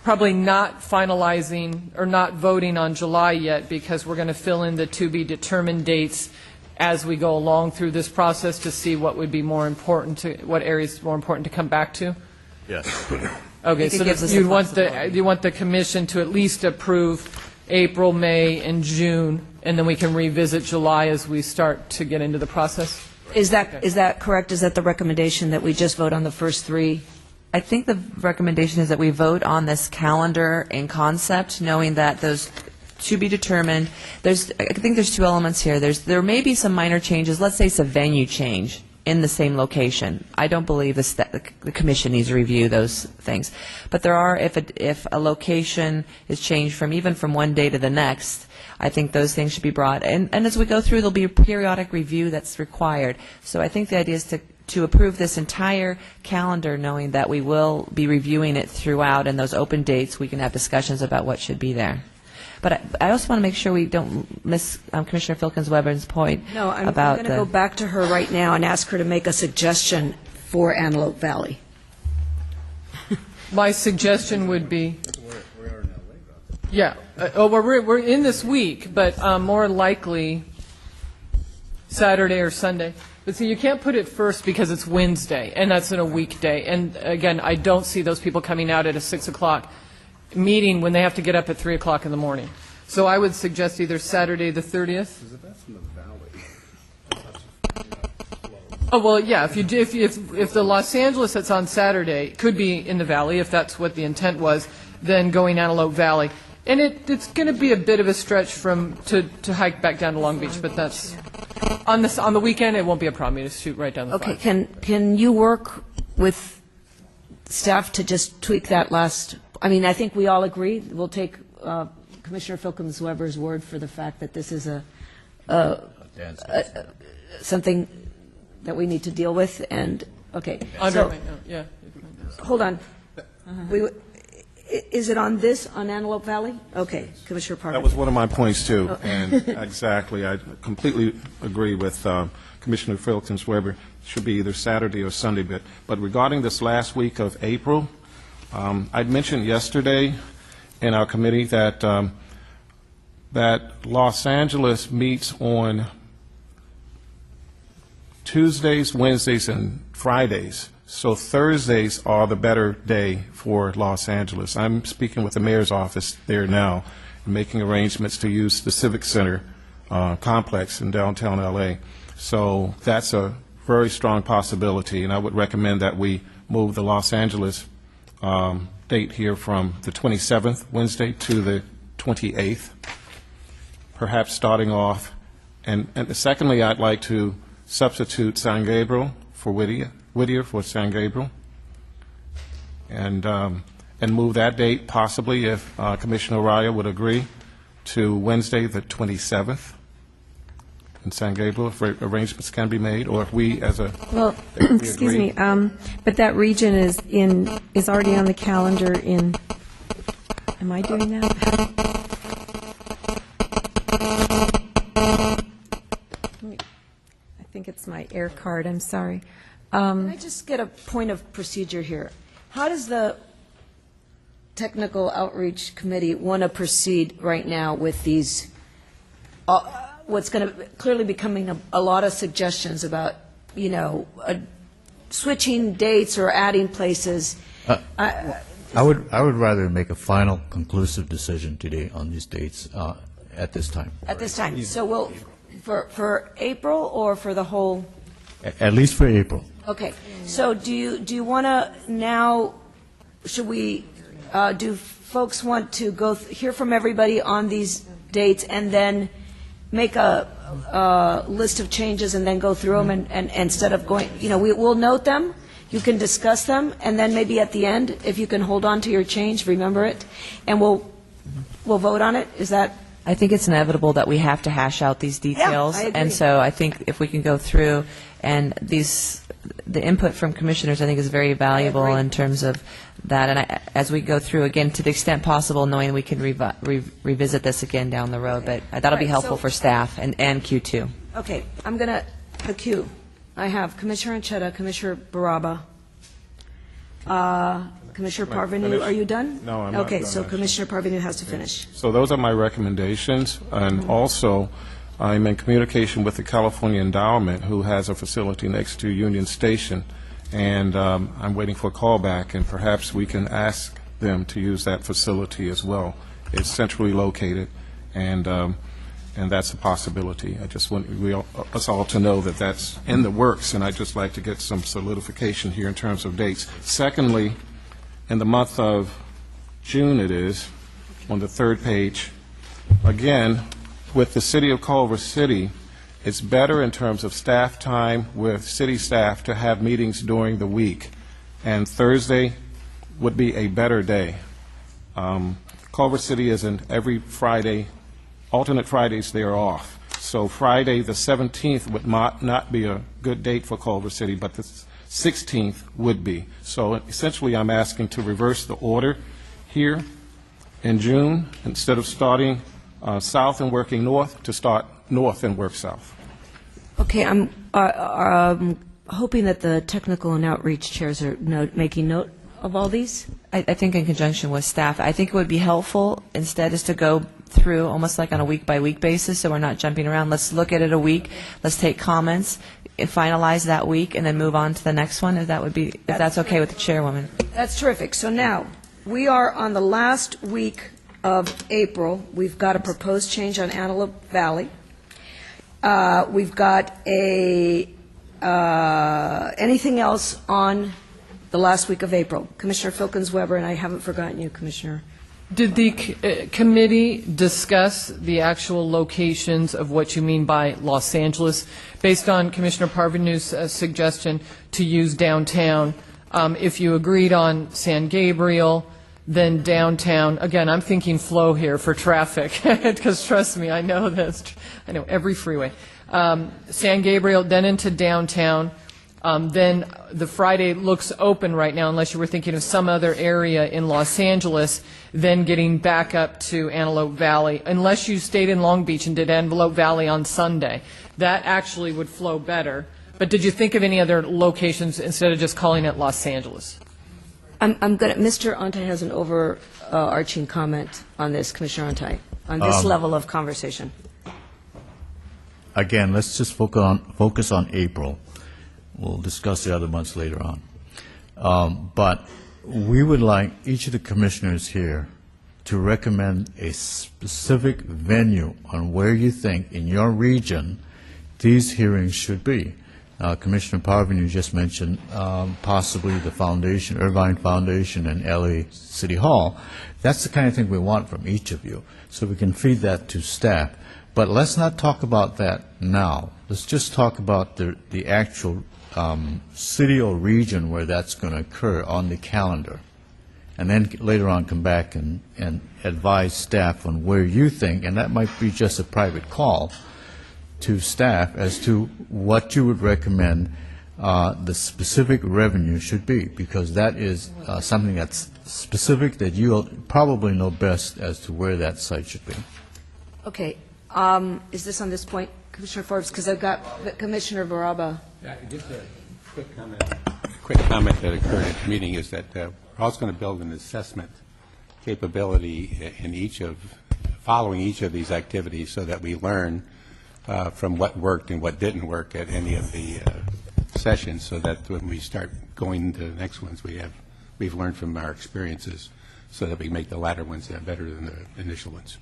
probably not finalizing or not voting on July yet, because we're going to fill in the to-be-determined dates as we go along through this process to see what would be more important to, what areas more important to come back to?
Yes.
Okay, so you want the commission to at least approve April, May, and June, and then we can revisit July as we start to get into the process?
Is that correct? Is that the recommendation, that we just vote on the first 3?
I think the recommendation is that we vote on this calendar in concept, knowing that those to be determined. I think there's 2 elements here. There may be some minor changes. Let's say it's a venue change in the same location. I don't believe the commission needs to review those things. But there are, if a location is changed even from one day to the next, I think those things should be brought. And as we go through, there'll be a periodic review that's required. So I think the idea is to approve this entire calendar, knowing that we will be reviewing it throughout, and those open dates, we can have discussions about what should be there. But I also want to make sure we don't miss Commissioner Filkins-Weber's point about
I'm going to go back to her right now and ask her to make a suggestion for Antelope Valley.
My suggestion would be... Yeah. We're in this week, but more likely Saturday or Sunday. But see, you can't put it first because it's Wednesday, and that's in a weekday. And again, I don't see those people coming out at a 6 o'clock meeting when they have to get up at 3 o'clock in the morning. So I would suggest either Saturday the 30th. Oh, well, yeah, if the Los Angeles that's on Saturday could be in the Valley, if that's what the intent was, then going Antelope Valley. And it's going to be a bit of a stretch to hike back down to Long Beach, but that's on the weekend. It won't be a problem. You just shoot right down the
Okay,
flag.
can you work with staff to just tweak that last? I mean, I think we all agree. We'll take Commissioner Filkins-Weber's word for the fact that this is something that we need to deal with. And okay,
Yeah.
hold on. Is it on Antelope Valley? Okay, Commissioner Parker.
That was one of my points, too. And exactly, I completely agree with Commissioner Filkins-Weber. It should be either Saturday or Sunday. But regarding this last week of April, I'd mentioned yesterday in our committee that Los Angeles meets on Tuesdays, Wednesdays, and Fridays. So Thursdays are the better day for Los Angeles. I'm speaking with the mayor's office there now and making arrangements to use the Civic Center complex in downtown L.A. So that's a very strong possibility, and I would recommend that we move the Los Angeles date here from the 27th, Wednesday, to the 28th, perhaps starting off. And secondly, I'd like to substitute San Gabriel for Whittier for San Gabriel, and move that date possibly, if Commissioner Raya would agree, to Wednesday the 27th in San Gabriel, if arrangements can be made, or if we as a...
Well, excuse me, but that region is already on the calendar in, am I doing that? I think it's my air card, I'm sorry.
Can I just get a point of procedure here? How does the Technical Outreach Committee want to proceed right now with these, what's going to clearly becoming a lot of suggestions about, switching dates or adding places?
I would rather make a final conclusive decision today on these dates at this time.
At this time. So we'll, for April or for the whole?
At least for April.
Okay. So do you want to now, should we, do folks want to go hear from everybody on these dates and then make a list of changes and then go through them and instead of going, we'll note them, you can discuss them, and then maybe at the end, if you can hold on to your change, remember it, and we'll vote on it? Is that?
I think it's inevitable that we have to hash out these details.
I agree.
And so I think if we can go through, and the input from commissioners, I think, is very valuable in terms of that. And as we go through, again, to the extent possible, knowing we can revisit this again down the road. But that'll be helpful for staff and Q2.
Okay, I'm going to, the Q. I have Commissioner Anchetta, Commissioner Baraba, Commissioner Parvenu. Are you done?
No, I'm not
Okay,
done,
so
actually.
Commissioner Parvenu has to finish.
So those are my recommendations, and also I'm in communication with the California Endowment, who has a facility next to Union Station, and I'm waiting for a call back, and perhaps we can ask them to use that facility as well. It's centrally located, and that's a possibility. I just want us all to know that that's in the works, and I'd just like to get some solidification here in terms of dates. Secondly, in the month of June it is, on the third page, again, with the City of Culver City, it's better in terms of staff time with city staff to have meetings during the week, and Thursday would be a better day. Culver City isn't every Friday. Alternate Fridays, they are off. So Friday, the 17th, would not be a good date for Culver City, but the 16th would be. So essentially, I'm asking to reverse the order here in June. Instead of starting south and working north, to start north and work south.
Okay, I'm hoping that the technical and outreach chairs are making note of all these.
I think in conjunction with staff, I think it would be helpful instead is to go through almost like on a week-by-week basis, so we're not jumping around. Let's look at it a week. Let's take comments, finalize that week, and then move on to the next one. If that's okay with the chairwoman.
That's terrific. So now, we are on the last week of April. We've got a proposed change on Antelope Valley. We've got anything else on the last week of April? Commissioner Filkins-Weber, and I haven't forgotten you, Commissioner.
Did the committee discuss the actual locations of what you mean by Los Angeles? Based on Commissioner Parvenu's suggestion to use downtown, if you agreed on San Gabriel, then downtown, again, I'm thinking flow here for traffic, because trust me, I know this. I know every freeway. San Gabriel, then into downtown. Then the Friday looks open right now, unless you were thinking of some other area in Los Angeles, then getting back up to Antelope Valley, unless you stayed in Long Beach and did Antelope Valley on Sunday. That actually would flow better. But did you think of any other locations instead of just calling it Los Angeles?
I'm going to, Mr. Antay has an overarching comment on this, Commissioner Antay, on this level of conversation.
Again, let's just focus on April. We'll discuss the other months later on. But we would like each of the commissioners here to recommend a specific venue on where you think in your region these hearings should be. Commissioner Parvenu just mentioned possibly the foundation, Irvine Foundation and LA City Hall. That's the kind of thing we want from each of you, so we can feed that to staff. But let's not talk about that now. Let's just talk about the actual city or region where that's going to occur on the calendar. And then later on come back and advise staff on where you think, and that might be just a private call to staff as to what you would recommend the specific revenue should be, because that is something that's specific that you'll probably know best as to where that site should be.
Okay. Is this on this point, Commissioner Forbes? Because I've got Commissioner Baraba.
Yeah, just a quick comment. Quick comment that occurred at the meeting is that we're also going to build an assessment capability in following each of these activities so that we learn from what worked and what didn't work at any of the sessions, so that when we start going to the next ones, we've learned from our experiences, so that we make the latter ones better than the initial ones.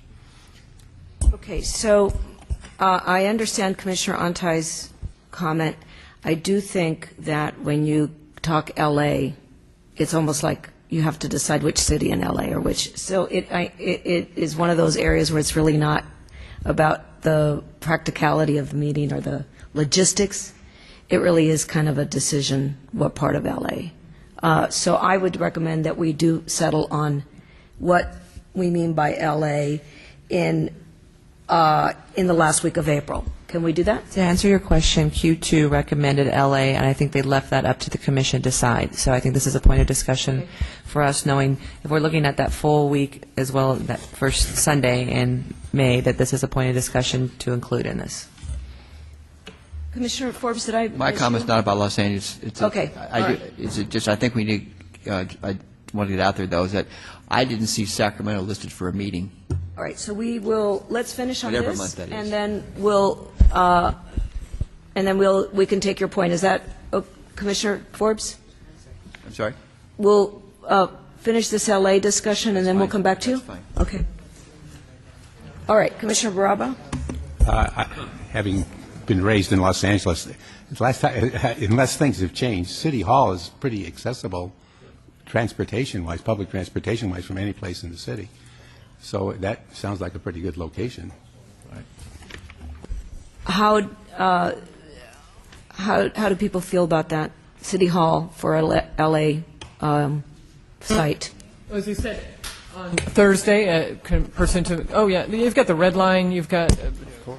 Okay, so I understand Commissioner Antai's comment. I do think that when you talk L.A., it's almost like you have to decide which city in L.A. or which. So it is one of those areas where it's really not about the practicality of the meeting or the logistics. It really is kind of a decision what part of L.A. So I would recommend that we do settle on what we mean by L.A. in the last week of April. Can we do that?
To answer your question, Q2 recommended LA, and I think they left that up to the commission to decide. So I think this is a point of discussion for us, knowing if we're looking at that full week as well, that first Sunday in May, that this is a point of discussion to include in this.
Commissioner Forbes, did I
My comment's not about Los Angeles. It's
okay.
I think we need, I want to get out there, though, is that I didn't see Sacramento listed for a meeting.
All right, so let's finish on
Whatever
this,
month that is.
and then we can take your point. Is that, Commissioner Forbes?
I'm sorry?
We'll finish this LA discussion, and then we'll come back to you?
That's fine.
Okay. All right, Commissioner Baraba?
Having been raised in Los Angeles, unless things have changed, City Hall is pretty accessible transportation-wise, public transportation-wise, from any place in the city. So that sounds like a pretty good location.
Right.
How do people feel about that? City Hall for a LA site?
As you said, on Thursday, you've got the red line, you've got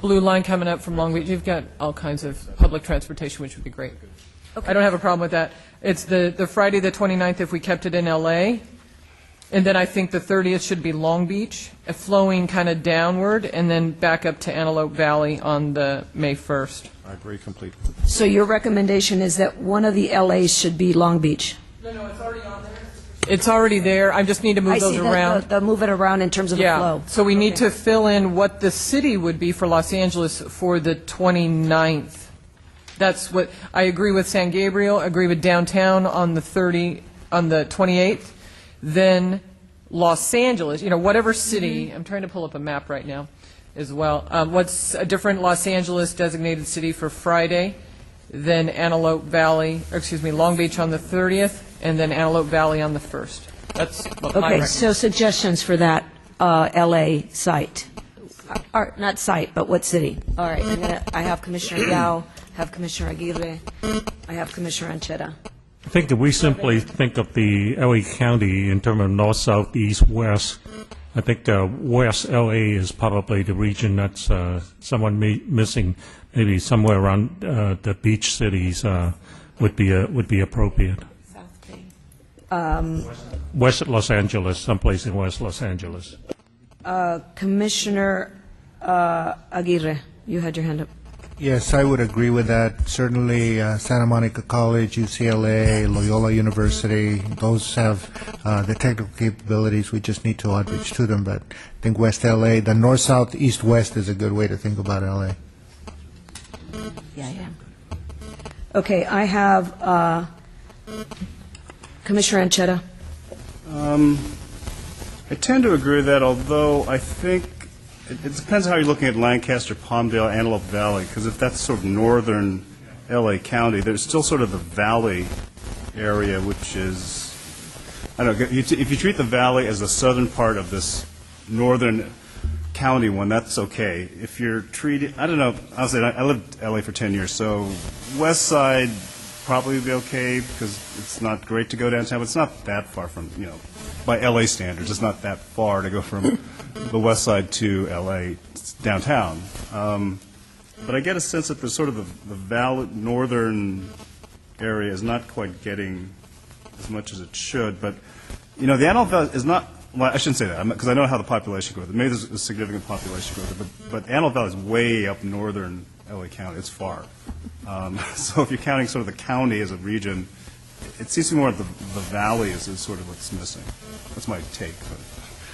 blue line coming up from Long Beach, you've got all kinds of public transportation, which would be great. Okay. I don't have a problem with that. It's the Friday the 29th if we kept it in LA. And then I think the 30th should be Long Beach, flowing kind of downward, and then back up to Antelope Valley on the May 1st.
I agree completely.
So your recommendation is that one of the LAs should be Long Beach?
No, it's already on there. It's already there. I just need to move those around.
The move it around in terms of the flow.
So we need to fill in what the city would be for Los Angeles for the 29th. That's what I agree with San Gabriel, agree with downtown on the 28th. Then Los Angeles, whatever city, I'm trying to pull up a map right now as well. What's a different Los Angeles designated city for Friday, then Long Beach on the 30th, and then Antelope Valley on the 1st. That's what my
Okay, so suggestions for that LA site. Or not site, but what city? All right, I have Commissioner Yao, I have Commissioner Aguirre, I have Commissioner Ancheta.
I think that we simply think of the LA County in terms of north, south, east, west. I think West LA is probably the region that's somewhat missing. Maybe somewhere around the beach cities would be appropriate. West Los Angeles, someplace in West Los Angeles.
Commissioner Aguirre, you had your hand up.
Yes, I would agree with that. Certainly, Santa Monica College, UCLA, Loyola University, those have the technical capabilities. We just need to outreach to them. But I think West LA, the north, south, east, west is a good way to think about LA.
Yeah. Okay, I have Commissioner Ancheta.
I tend to agree with that, although I think it depends how you're looking at Lancaster, Palmdale, Antelope Valley, because if that's sort of northern LA County, there's still sort of the valley area, which is, I don't know, if you treat the valley as the southern part of this northern county one, that's okay. If you're treating, I don't know, I'll say, I lived LA for 10 years, so west side probably would be okay because it's not great to go downtown, but it's not that far from, by LA standards, it's not that far to go from the west side to LA downtown. But I get a sense that there's sort of the valley, northern area is not quite getting as much as it should. But, the Antelope Valley is not, well, I shouldn't say that, because I know how the population growth, maybe there's a significant population growth, but Antelope Valley is way up northern LA County. It's far. So if you're counting sort of the county as a region, it seems to me more the valley is sort of what's missing. That's my take. But.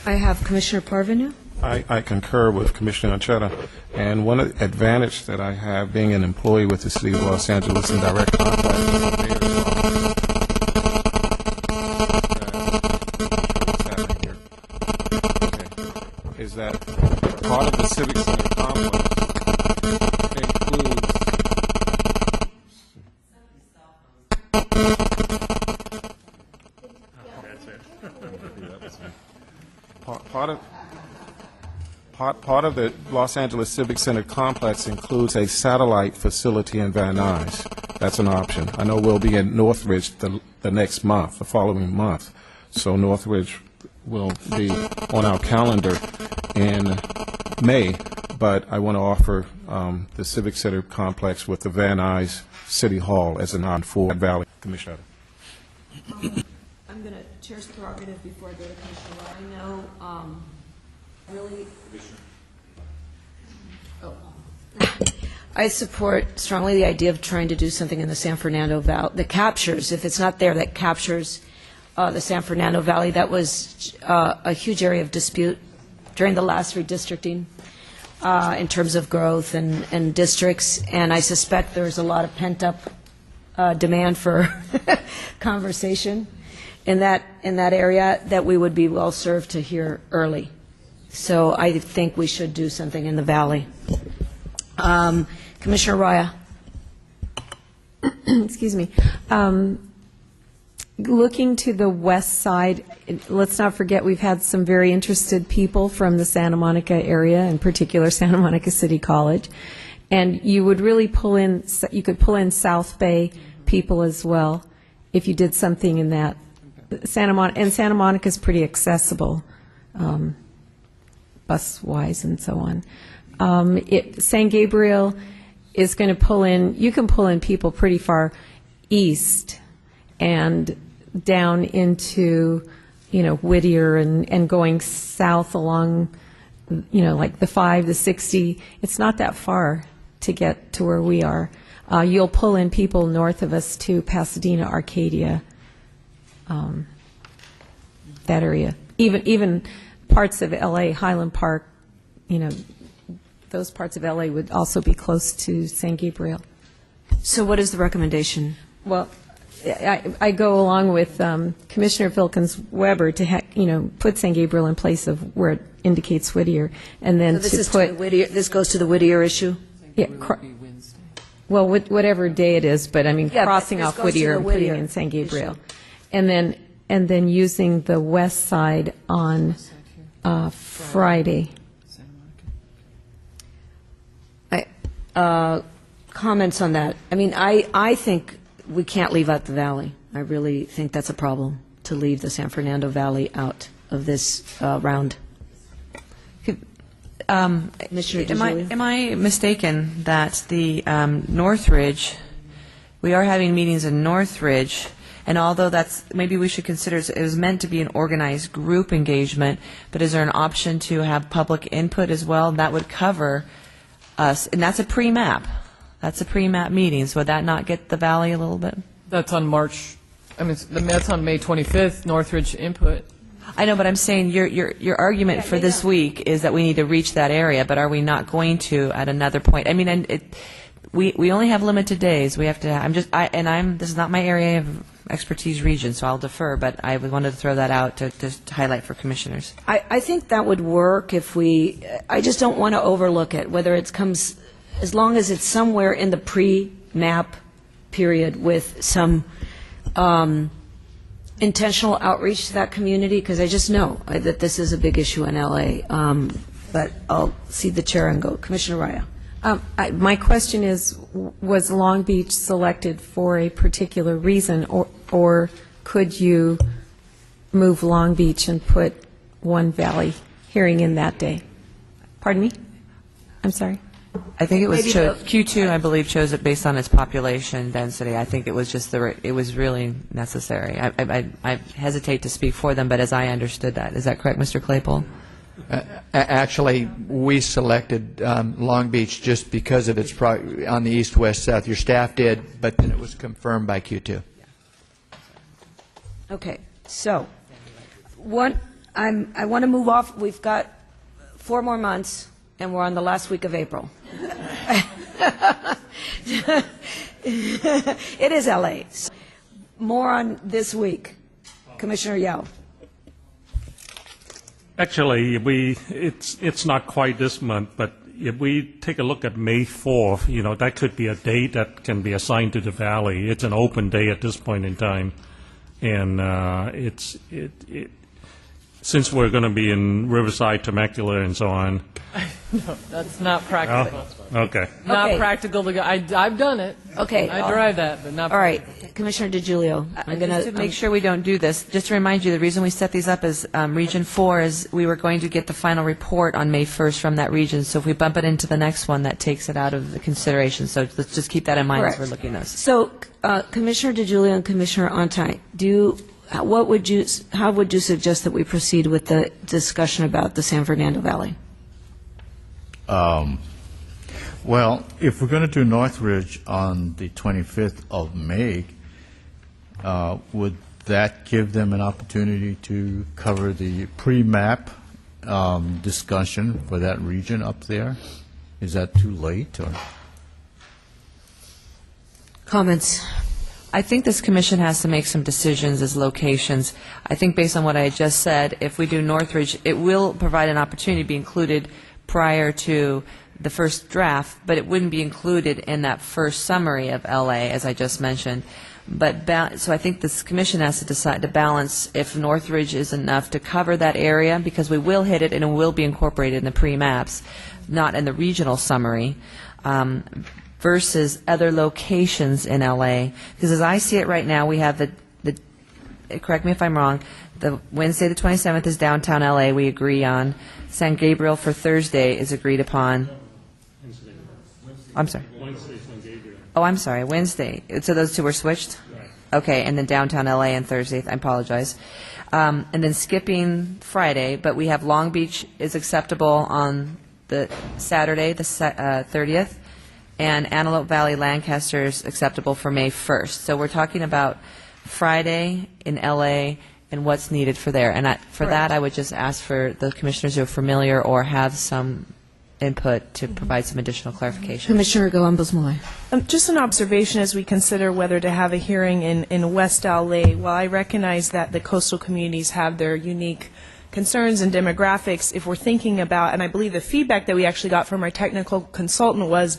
I have Commissioner Parvenu.
I concur with Commissioner Anchetta, and one advantage that I have being an employee with the City of Los Angeles in direct contact with the mayor's office, is that part of the Civic Center complex includes part of the Los Angeles Civic Center complex includes a satellite facility in Van Nuys. That's an option. I know we'll be in Northridge the next month, the following month. So Northridge will be on our calendar in May, but I want to offer the Civic Center complex with the Van Nuys City Hall as an on for Valley. Commissioner.
I'm going to chair's prerogative before I go to Commissioner. I know really. I support strongly the idea of trying to do something in the San Fernando Valley that captures, if it's not there, that captures the San Fernando Valley. That was a huge area of dispute during the last redistricting in terms of growth and districts, and I suspect there's a lot of pent-up demand for conversation in that area that we would be well served to hear early. So I think we should do something in the valley. Commissioner Raya.
Excuse me. Looking to the west side, let's not forget we've had some very interested people from the Santa Monica area, in particular Santa Monica City College, and you would really you could pull in South Bay people as well if you did something in that. Santa Monica is pretty accessible, bus-wise and so on. San Gabriel is going to pull in, you can pull in people pretty far east and down into, Whittier and going south along, like the 5, the 60. It's not that far to get to where we are. You'll pull in people north of us to Pasadena, Arcadia, that area. Even parts of L.A., Highland Park, those parts of L.A. would also be close to San Gabriel.
So what is the recommendation?
Well, I go along with Commissioner Filkins-Weber to put San Gabriel in place of where it indicates Whittier, and then
So this goes to the Whittier issue?
Yeah, well, whatever day it is, but I mean,
Yeah,
crossing
but this
off
goes
Whittier
to
and
the
putting
Whittier
in San Gabriel,
issue.
and then using the west side on Friday.
Comments on that? I mean, I think we can't leave out the valley. I really think that's a problem, to leave the San Fernando Valley out of this round. Commissioner DeGiulio?
Am I mistaken that the Northridge, we are having meetings in Northridge, and although maybe we should consider it was meant to be an organized group engagement, but is there an option to have public input as well? That would cover us, and that's a pre-map. That's a pre-map meeting, so would that not get the valley a little bit?
That's on that's on May 25th, Northridge input.
I know, but I'm saying your argument for this week is that we need to reach that area, but are we not going to at another point? I mean, we only have limited days. We have to. This is not my area of expertise region, so I'll defer. But I wanted to throw that out to highlight for commissioners.
I think that would work if I just don't want to overlook it, whether it comes, as long as it's somewhere in the pre-map period with some intentional outreach to that community, because I just know that this is a big issue in LA. But I'll see the chair and go. Commissioner Raya.
My question is, was Long Beach selected for a particular reason, or could you move Long Beach and put one Valley hearing in that day? Pardon me? I'm sorry?
I think it was
Maybe
Q2, I believe, chose it based on its population density. I think it was just it was really necessary. I hesitate to speak for them, but as I understood that. Is that correct, Mr. Claypool?
Actually, we selected Long Beach just because of its on the east, west, south. Your staff did, but then it was confirmed by Q2.
Okay, so I want to move off. We've got 4 more months, and we're on the last week of April. It is LA. More on this week. Commissioner Yao.
Actually, it's not quite this month, but if we take a look at May 4th, that could be a date that can be assigned to the Valley. It's an open day at this point in time, and since we're going to be in Riverside, Temecula, and so on.
No, that's not practical.
Okay.
Not practical to go. I've done it.
Okay.
I drive that, but not.
All right, Commissioner DiGiulio. I'm going
Just to make sure we don't do this, just to remind you, the reason we set these up as Region 4 is we were going to get the final report on May 1st from that region. So if we bump it into the next one, that takes it out of the consideration. So let's just keep that in mind as we're looking at this.
So, Commissioner DiGiulio and Commissioner Antay, how would you suggest that we proceed with the discussion about the San Fernando Valley?
Well, if we're going to do Northridge on the 25th of May, would that give them an opportunity to cover the pre-map discussion for that region up there? Is that too late, or?
Comments?
I think this commission has to make some decisions as locations. I think based on what I just said, if we do Northridge, it will provide an opportunity to be included prior to the first draft, but it wouldn't be included in that first summary of LA, as I just mentioned. So I think this commission has to decide to balance if Northridge is enough to cover that area, because we will hit it and it will be incorporated in the pre-maps, not in the regional summary, versus other locations in LA. Because as I see it right now, we have correct me if I'm wrong, the Wednesday the 27th is downtown LA, we agree on. San Gabriel for Thursday is agreed upon. I'm sorry. Oh, I'm sorry, Wednesday. So those two were switched? Okay, and then downtown LA and Thursday, I apologize. And then skipping Friday, but we have Long Beach is acceptable on the Saturday, the 30th, and Antelope Valley Lancaster is acceptable for May 1st. So we're talking about Friday in LA and what's needed for there. And for that, I would just ask for the commissioners who are familiar or have some input to provide some additional clarification.
Commissioner Goambos-Moy.
Just an observation as we consider whether to have a hearing in West LA. While I recognize that the coastal communities have their unique concerns and demographics, if we're thinking about, and I believe the feedback that we actually got from our technical consultant was,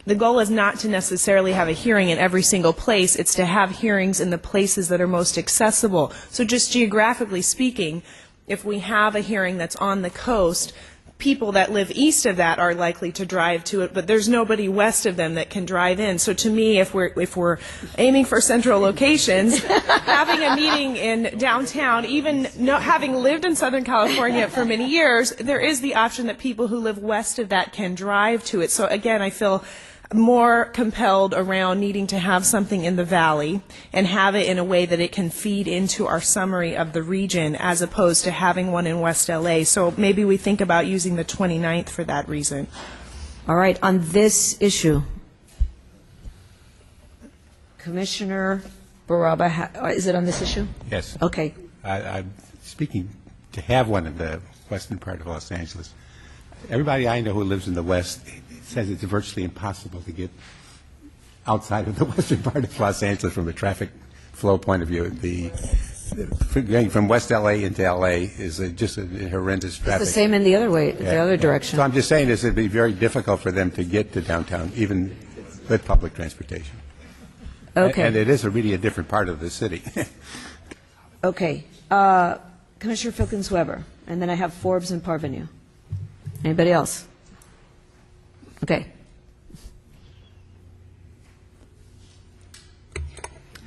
the goal is not to necessarily have a hearing in every single place, it's to have hearings in the places that are most accessible. So just geographically speaking, if we have a hearing that's on the coast, people that live east of that are likely to drive to it, but there's nobody west of them that can drive in. So to me, if we're aiming for central locations, having a meeting in downtown, even having lived in Southern California for many years, there is the option that people who live west of that can drive to it. So again, I feel more compelled around needing to have something in the valley and have it in a way that it can feed into our summary of the region as opposed to having one in West LA. So maybe we think about using the 29th for that reason.
All right, on this issue, Commissioner Baraba, is it on this issue?
Yes.
Okay.
I'm speaking to have one in the western part of Los Angeles. Everybody I know who lives in the west says it's virtually impossible to get outside of the western part of Los Angeles from a traffic flow point of view. Going from West LA into LA is just a horrendous traffic.
It's the same in the other way, the other direction.
So I'm just saying this would be very difficult for them to get to downtown, even with public transportation.
Okay.
And it is really a different part of the city.
Okay. Commissioner Filkins-Weber, and then I have Forbes and Parvenu. Anybody else? Okay.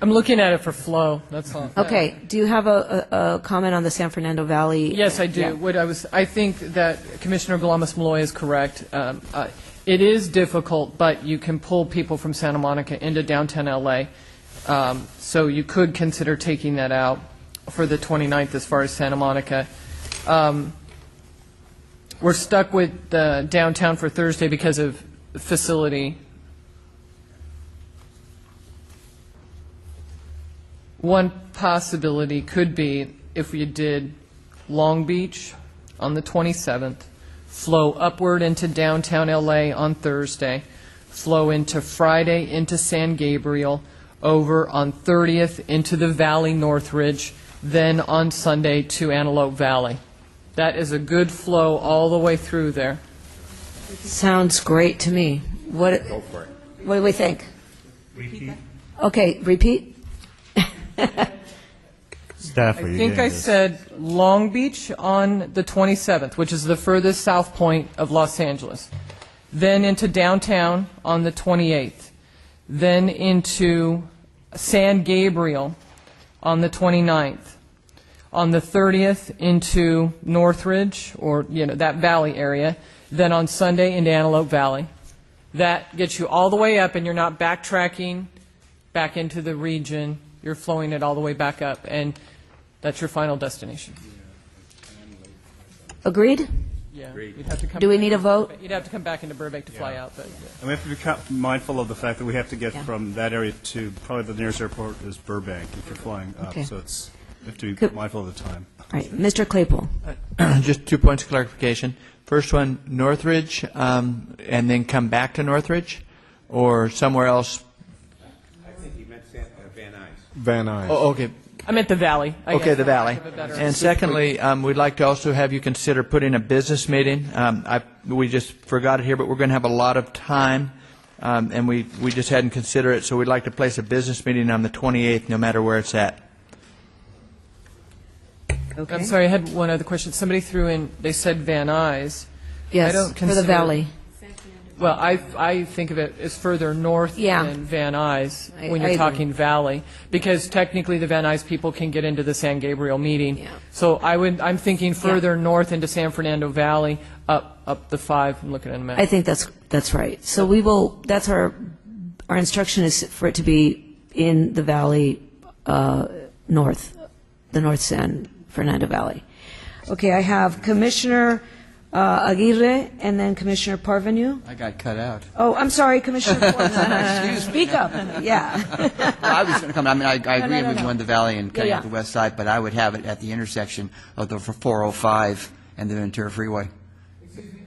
I'm looking at it for flow, that's all.
Okay. Do you have a comment on the San Fernando Valley?
Yes, I do.
Yeah.
I think that Commissioner Galamas-Malloy is correct. It is difficult, but you can pull people from Santa Monica into downtown LA. So you could consider taking that out for the 29th as far as Santa Monica. We're stuck with the downtown for Thursday because of facility. One possibility could be if we did Long Beach on the 27th, flow upward into downtown LA on Thursday, flow into Friday into San Gabriel, over on 30th into the Valley Northridge, then on Sunday to Antelope Valley. That is a good flow all the way through there.
Sounds great to me.
Go for it.
What do we think?
Repeat.
Okay, repeat?
Staff,
I think I said Long Beach on the 27th, which is the furthest south point of Los Angeles. Then into downtown on the 28th. Then into San Gabriel on the 29th. On the 30th into Northridge, or that valley area. Then on Sunday into Antelope Valley. That gets you all the way up, and you're not backtracking back into the region. You're flowing it all the way back up, and that's your final destination.
Agreed?
Yeah. You'd have to come
Do we
back
need a
into
vote?
Burbank. You'd have to come back into Burbank to fly out. But,
And we have to be mindful of the fact that we have to get from that area to, probably the nearest airport is Burbank if you're flying up.
Okay.
So we have to be mindful of the time.
All right, Mr. Claypool.
Just 2 points of clarification. First one, Northridge, and then come back to Northridge, or somewhere else?
I think he meant Van Nuys.
Van Nuys.
Oh, okay.
I meant the valley. I
Okay,
guess.
the valley.
Think of it better.
And secondly, we'd like to also have you consider putting a business meeting. We just forgot it here, but we're going to have a lot of time, and we just hadn't considered it, so we'd like to place a business meeting on the 28th, no matter where it's at.
Okay.
I'm sorry, I had one other question. Somebody threw in, they said Van Nuys.
Yes,
I don't
for the
consider-
valley.
Well, I think of it as further north
Yeah.
than Van Nuys when
I
you're
agree.
talking valley, because technically the Van Nuys people can get into the San Gabriel meeting.
Yeah.
So I'm thinking further north into San Fernando Valley, up the 5. I'm looking at a map.
I think that's right. So we will, that's our instruction is for it to be in the valley north, the North San Fernando Valley. Okay, I have Commissioner Aguirre and then Commissioner Parvenu.
I got cut out.
Oh, I'm sorry, Commissioner Forbes.
Excuse me.
Speak up, yeah.
Well, I was going to come. I mean, I agree with you on the valley and cutting
Yeah,
out the west side, but I would have it at the intersection of the 405 and the Ventura Freeway.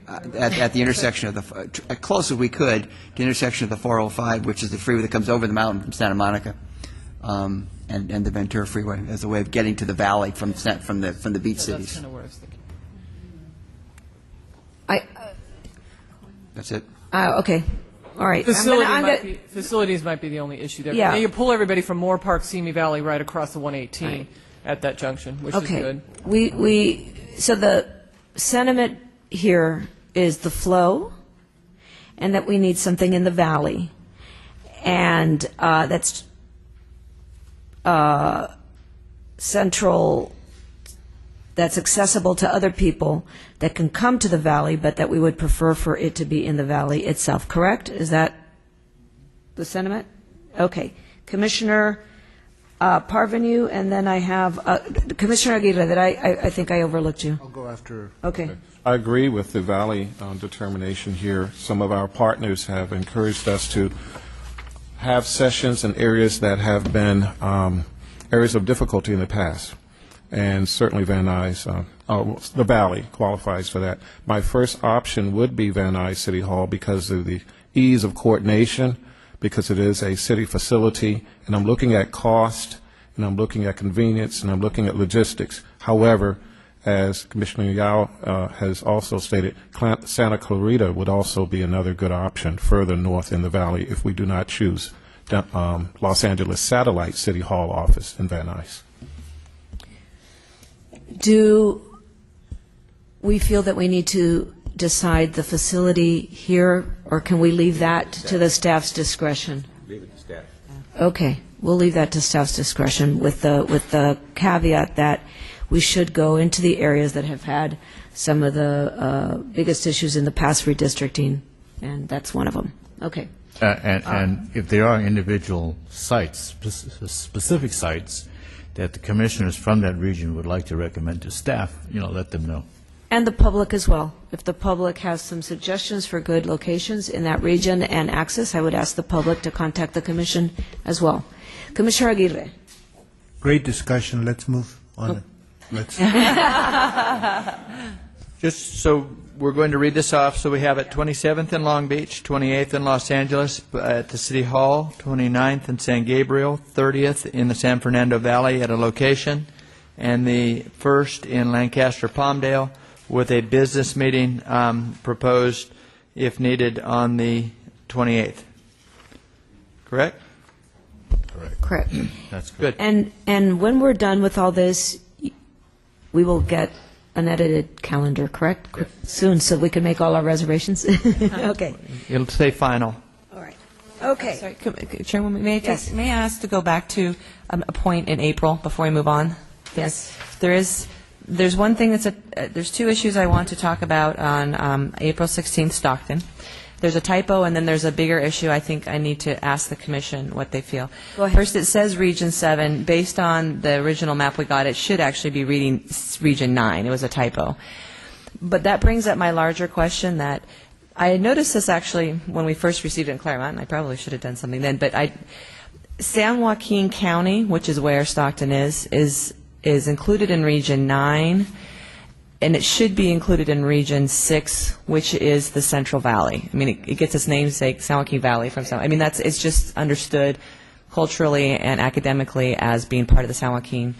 At the intersection of the, as close as we could, to the intersection of the 405, which is the freeway that comes over the mountain from Santa Monica, and the Ventura Freeway as a way of getting to the valley from the beach
That's
cities.
kind of what I was thinking.
That's it.
Okay, all right.
Facilities might be the only issue there.
Yeah.
And you pull everybody from Moore Park, Simi Valley, right across the 118 at that junction, which is good.
So the sentiment here is the flow, and that we need something in the valley, and that's central, that's accessible to other people that can come to the valley, but that we would prefer for it to be in the valley itself, correct? Is that the sentiment? Okay. Commissioner Parvenu, and then I have Commissioner Aguirre, that I think I overlooked you.
I'll go after.
Okay.
I agree with the valley determination here. Some of our partners have encouraged us to have sessions in areas that have been areas of difficulty in the past. And certainly Van Nuys, the Valley qualifies for that. My first option would be Van Nuys City Hall because of the ease of coordination, because it is a city facility, and I'm looking at cost, and I'm looking at convenience, and I'm looking at logistics. However, as Commissioner Yao has also stated, Santa Clarita would also be another good option further north in the valley if we do not choose Los Angeles satellite City Hall office in Van Nuys.
Do we feel that we need to decide the facility here, or can we leave that to the staff's discretion?
Leave it to staff.
Okay, we'll leave that to staff's discretion with the caveat that we should go into the areas that have had some of the biggest issues in the past redistricting, and that's one of them. Okay.
And if there are individual sites, specific sites, that the commissioners from that region would like to recommend to staff, let them know.
And the public as well. If the public has some suggestions for good locations in that region and access, I would ask the public to contact the commission as well. Commissioner Aguirre.
Great discussion. Let's move on. Let's.
Just so we're going to read this off, so we have it 27th in Long Beach, 28th in Los Angeles at the City Hall, 29th in San Gabriel, 30th in the San Fernando Valley at a location, and the 1st in Lancaster, Palmdale, with a business meeting proposed, if needed, on the 28th. Correct?
Correct.
That's good.
And when we're done with all this, we will get an edited calendar, correct?
Yes.
Soon, so we can make all our reservations? Okay.
It'll say final.
All right. Okay.
Sorry, Chairwoman, may I
Yes.
may I ask to go back to a point in April before we move on?
Yes.
There's one thing there's two issues I want to talk about on April 16th, Stockton. There's a typo, and then there's a bigger issue. I think I need to ask the Commission what they feel.
Go ahead.
First, it says Region 7. Based on the original map we got, it should actually be reading Region 9. It was a typo. But that brings up my larger question that I had noticed this actually when we first received it in Claremont, and I probably should have done something then, but San Joaquin County, which is where Stockton is included in Region 9, and it should be included in Region 6, which is the Central Valley. I mean, it gets its namesake, San Joaquin Valley, from San. I mean, it's just understood culturally and academically as being part of the San Joaquin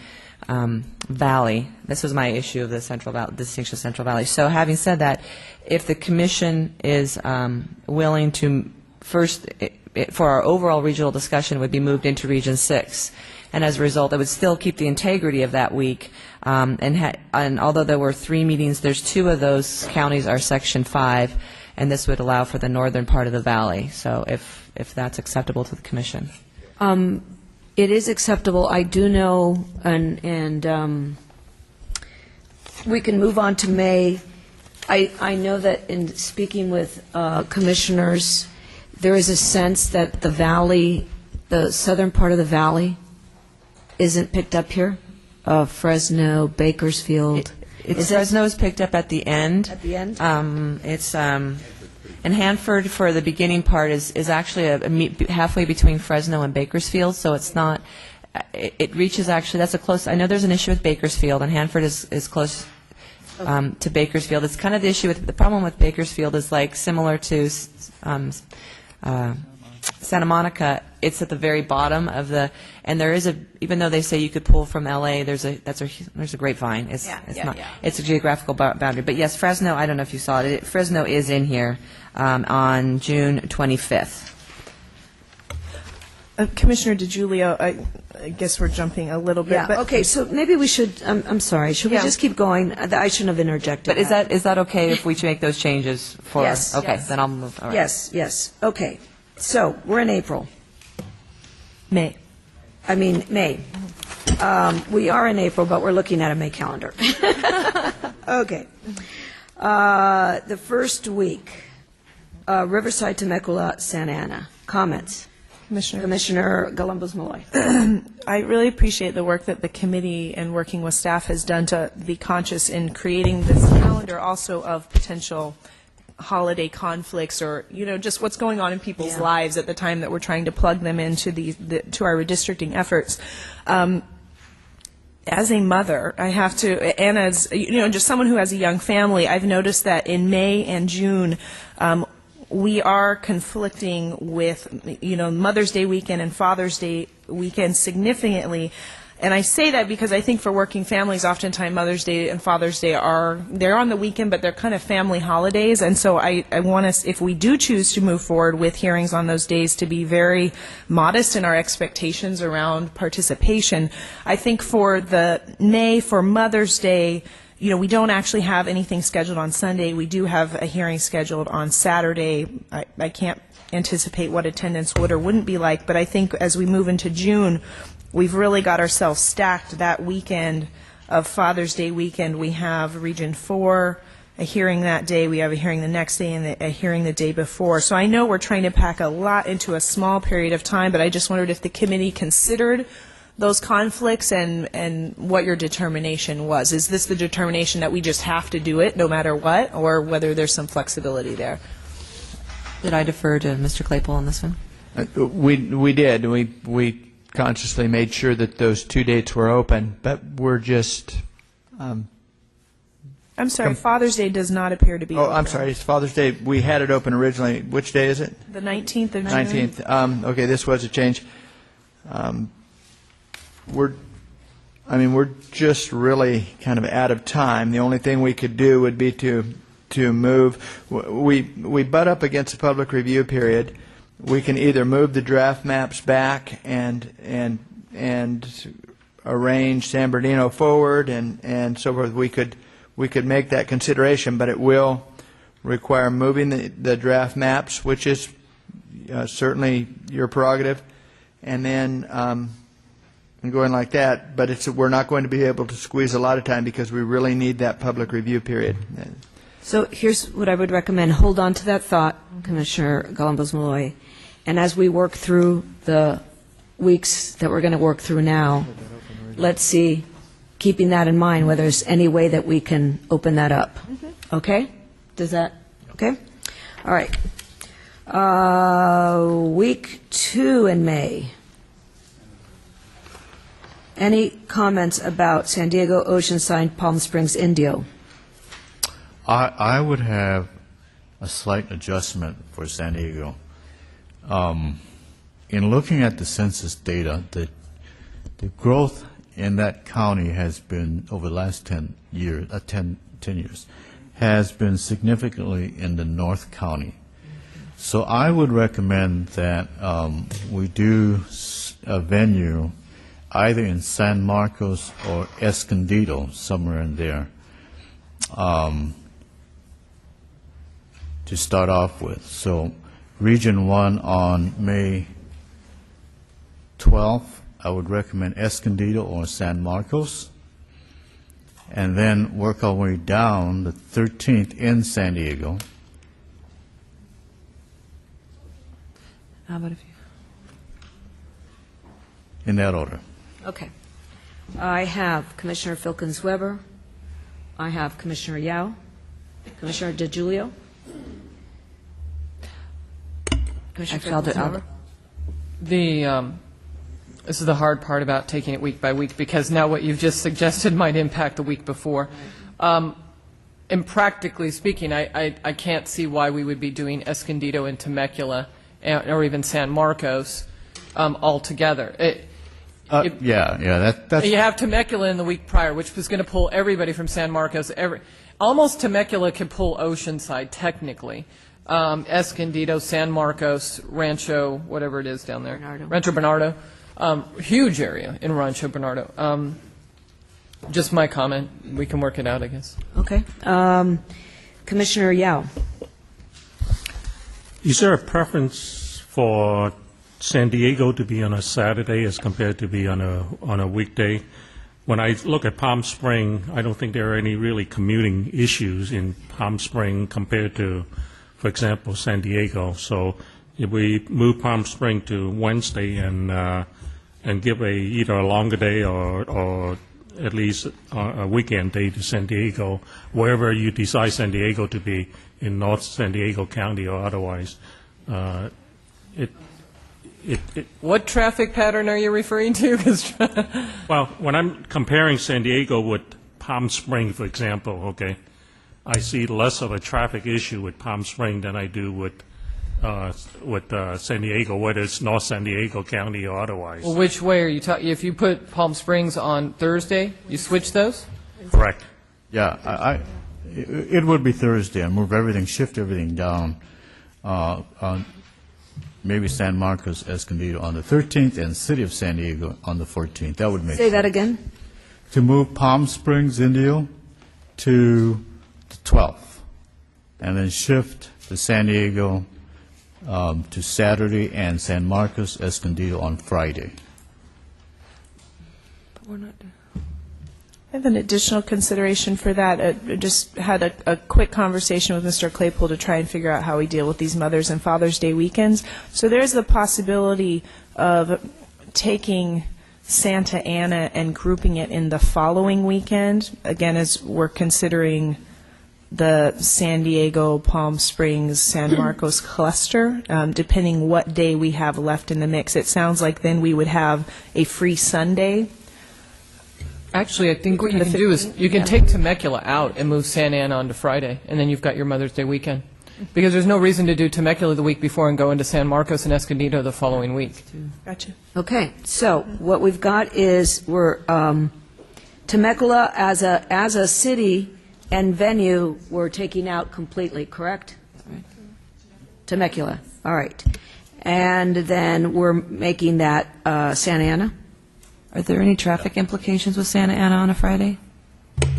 Valley. This was my issue of the Central Valley, distinction of Central Valley. So, having said that, if the Commission is willing to first, for our overall regional discussion, would be moved into Region 6. And as a result, it would still keep the integrity of that week. And although there were 3 meetings, there's 2 of those counties are Section 5, and this would allow for the northern part of the valley. So if that's acceptable to the Commission.
It is acceptable. I do know, and we can move on to May. I know that in speaking with commissioners, there is a sense that the valley, the southern part of the valley, isn't picked up here. Fresno, Bakersfield.
Fresno is picked up at the end.
At the end?
And Hanford for the beginning part is actually halfway between Fresno and Bakersfield, so it's not. It reaches actually. That's a close. I know there's an issue with Bakersfield, and Hanford is close to Bakersfield. It's kind of the issue with the problem with Bakersfield is like similar to Santa Monica. It's at the very bottom of the, and there is even though they say you could pull from LA, there's a grapevine. It's a geographical boundary. But yes, Fresno, I don't know if you saw it. Fresno is in here on June 25th.
Commissioner DiGiulio, I guess we're jumping a little bit.
Yeah,
but
okay, so maybe we should, I'm sorry, should we just keep going? I shouldn't have interjected.
But is that okay if we make those changes for?
Yes.
Okay,
Yes.
then I'll move. All right.
Yes, okay. So, we're in April.
May.
May. We are in April, but we're looking at a May calendar. Okay. The first week, Riverside, Temecula, Santa Ana. Comments? Commissioner Galambos-Malloy.
I really appreciate the work that the committee and working with staff has done to be conscious in creating this calendar also of potential holiday conflicts or, just what's going on in people's lives at the time that we're trying to plug them into to our redistricting efforts. As a mother, I have to, and as, just someone who has a young family, I've noticed that in May and June, we are conflicting with, Mother's Day weekend and Father's Day weekend significantly. And I say that because I think for working families, oftentimes Mother's Day and Father's Day they're on the weekend, but they're kind of family holidays. And so I want us, if we do choose to move forward with hearings on those days, to be very modest in our expectations around participation. I think for for Mother's Day, we don't actually have anything scheduled on Sunday. We do have a hearing scheduled on Saturday. I can't anticipate what attendance would or wouldn't be like, but I think as we move into June, we've really got ourselves stacked that weekend of Father's Day weekend. We have Region 4, a hearing that day, we have a hearing the next day, and a hearing the day before. So I know we're trying to pack a lot into a small period of time, but I just wondered if the committee considered those conflicts and what your determination was. Is this the determination that we just have to do it no matter what, or whether there's some flexibility there?
Did I defer to Mr. Claypool on this one?
We did. We consciously made sure that those 2 dates were open, but we're just...
I'm sorry, Father's Day does not appear to be open.
I'm sorry, it's Father's Day. We had it open originally. Which day is it?
The 19th of June.
19th. Okay, this was a change. We're just really kind of out of time. The only thing we could do would be to move. We butt up against the public review period. We can either move the draft maps back and arrange San Bernardino forward and so forth. We could make that consideration, but it will require moving the draft maps, which is certainly your prerogative, and then and going like that. But we're not going to be able to squeeze a lot of time because we really need that public review period.
So here's what I would recommend. Hold on to that thought, Commissioner Galambos-Malloy. And as we work through the weeks that we're going to work through now, let's see, keeping that in mind, whether there's any way that we can open that up. Okay? Does that, okay? All right. Week 2 in May. Any comments about San Diego, Oceanside, Palm Springs, Indio?
I would have a slight adjustment for San Diego. In looking at the census data, the growth in that county has been, over the last 10 years, has been significantly in the North County. So I would recommend that we do a venue either in San Marcos or Escondido, somewhere in there, to start off with. So Region 1 on May 12th, I would recommend Escondido or San Marcos, and then work our way down the 13th in San Diego.
How about if you...
In that order.
Okay. I have Commissioner Filkins-Weber. I have Commissioner Yao. Commissioner DeGiulio. Commissioner Filkins-Weber.
This is the hard part about taking it week by week, because now what you've just suggested might impact the week before. And practically speaking, I can't see why we would be doing Escondido and Temecula or even San Marcos all together.
That's...
You have Temecula in the week prior, which was going to pull everybody from San Marcos. Almost Temecula could pull Oceanside, technically. Escondido, San Marcos, Rancho, whatever it is down there. Rancho Bernardo. Huge area in Rancho Bernardo. Just my comment. We can work it out, I guess.
Okay. Commissioner Yao.
Is there a preference for San Diego to be on a Saturday as compared to be on a weekday? When I look at Palm Springs, I don't think there are any really commuting issues in Palm Springs compared to, for example, San Diego. So if we move Palm Springs to Wednesday and give either a longer day or at least a weekend day to San Diego, wherever you decide San Diego to be, in North San Diego County or otherwise,
What traffic pattern are you referring to?
Well, when I'm comparing San Diego with Palm Springs, for example, okay, I see less of a traffic issue with Palm Springs than I do with San Diego, whether it's North San Diego County or otherwise.
Well, which way are you talking? If you put Palm Springs on Thursday, you switch those?
Correct.
Yeah, it would be Thursday, and move everything, shift everything down, on maybe San Marcos Escondido on the 13th and City of San Diego on the 14th. That would make
Say
sense.
that again?
To move Palm Springs, Indio to the 12th, and then shift the San Diego to Saturday and San Marcos Escondido on Friday.
But we're not.
I have an additional consideration for that. I just had a quick conversation with Mr. Claypool to try and figure out how we deal with these Mother's and Father's Day weekends. So there's the possibility of taking Santa Ana and grouping it in the following weekend, again, as we're considering the San Diego, Palm Springs, San Marcos cluster, depending what day we have left in the mix. It sounds like then we would have a free Sunday.
Actually, I think what you can do is you can take Temecula out and move Santa Ana onto Friday, and then you've got your Mother's Day weekend. Because there's no reason to do Temecula the week before and go into San Marcos and Escondido the following week.
Gotcha.
Okay, so what we've got is we're Temecula as a city and venue we're taking out completely, correct? Temecula, all right. And then we're making that Santa Ana?
Are there any traffic implications with Santa Ana on a Friday?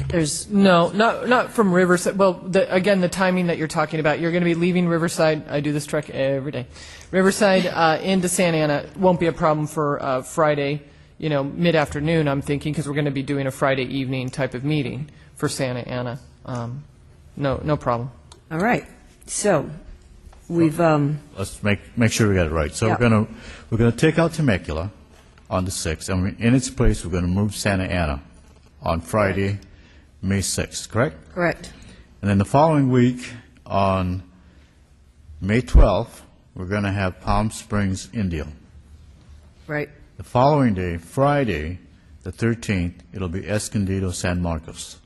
There's
No, not from Riverside. Well, again, the timing that you're talking about, you're going to be leaving Riverside. I do this trek every day. Riverside into Santa Ana won't be a problem for Friday, mid-afternoon, I'm thinking, because we're going to be doing a Friday evening type of meeting for Santa Ana. No problem.
All right. So we've
Let's make sure we got it right. So
Yeah.
we're gonna take out Temecula on the 6th, and in its place, we're going to move Santa Ana on Friday, May 6th, correct?
correct.
And then the following week, on May 12th, we're going to have Palm Springs, Indio.
Right.
The following day, Friday, the 13th, it'll be Escondido, San Marcos.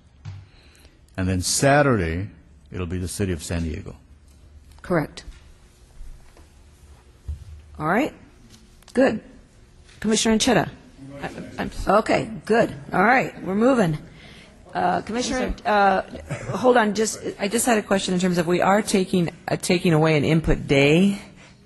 And then Saturday, it'll be the City of San Diego.
Correct. All right. Good. Commissioner Anchetta? Okay, good. All right, we're moving. Commissioner, hold on,
I just had a question in terms of we are taking away an input day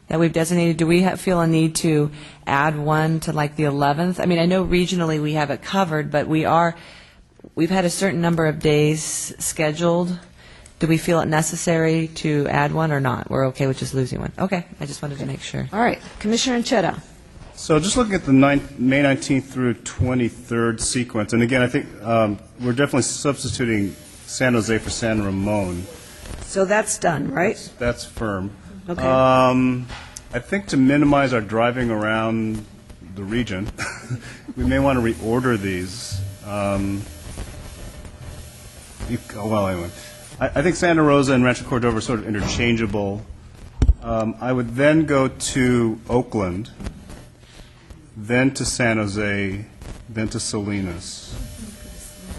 that we've designated. Do we feel a need to add one to like the 11th? I mean, I know regionally we have it covered, but we've had a certain number of days scheduled. Do we feel it necessary to add one or not? We're okay with just losing one. Okay, I just wanted to make sure.
all right, Commissioner Anchetta?
So just looking at the May 19th through 23rd sequence, and again, I think we're definitely substituting San Jose for San Ramon.
So that's done, right?
That's firm.
Okay.
I think to minimize our driving around the region, we may want to reorder these. Well, anyway, I think Santa Rosa and Rancho Cordova are sort of interchangeable. I would then go to Oakland, then to San Jose, then to Salinas.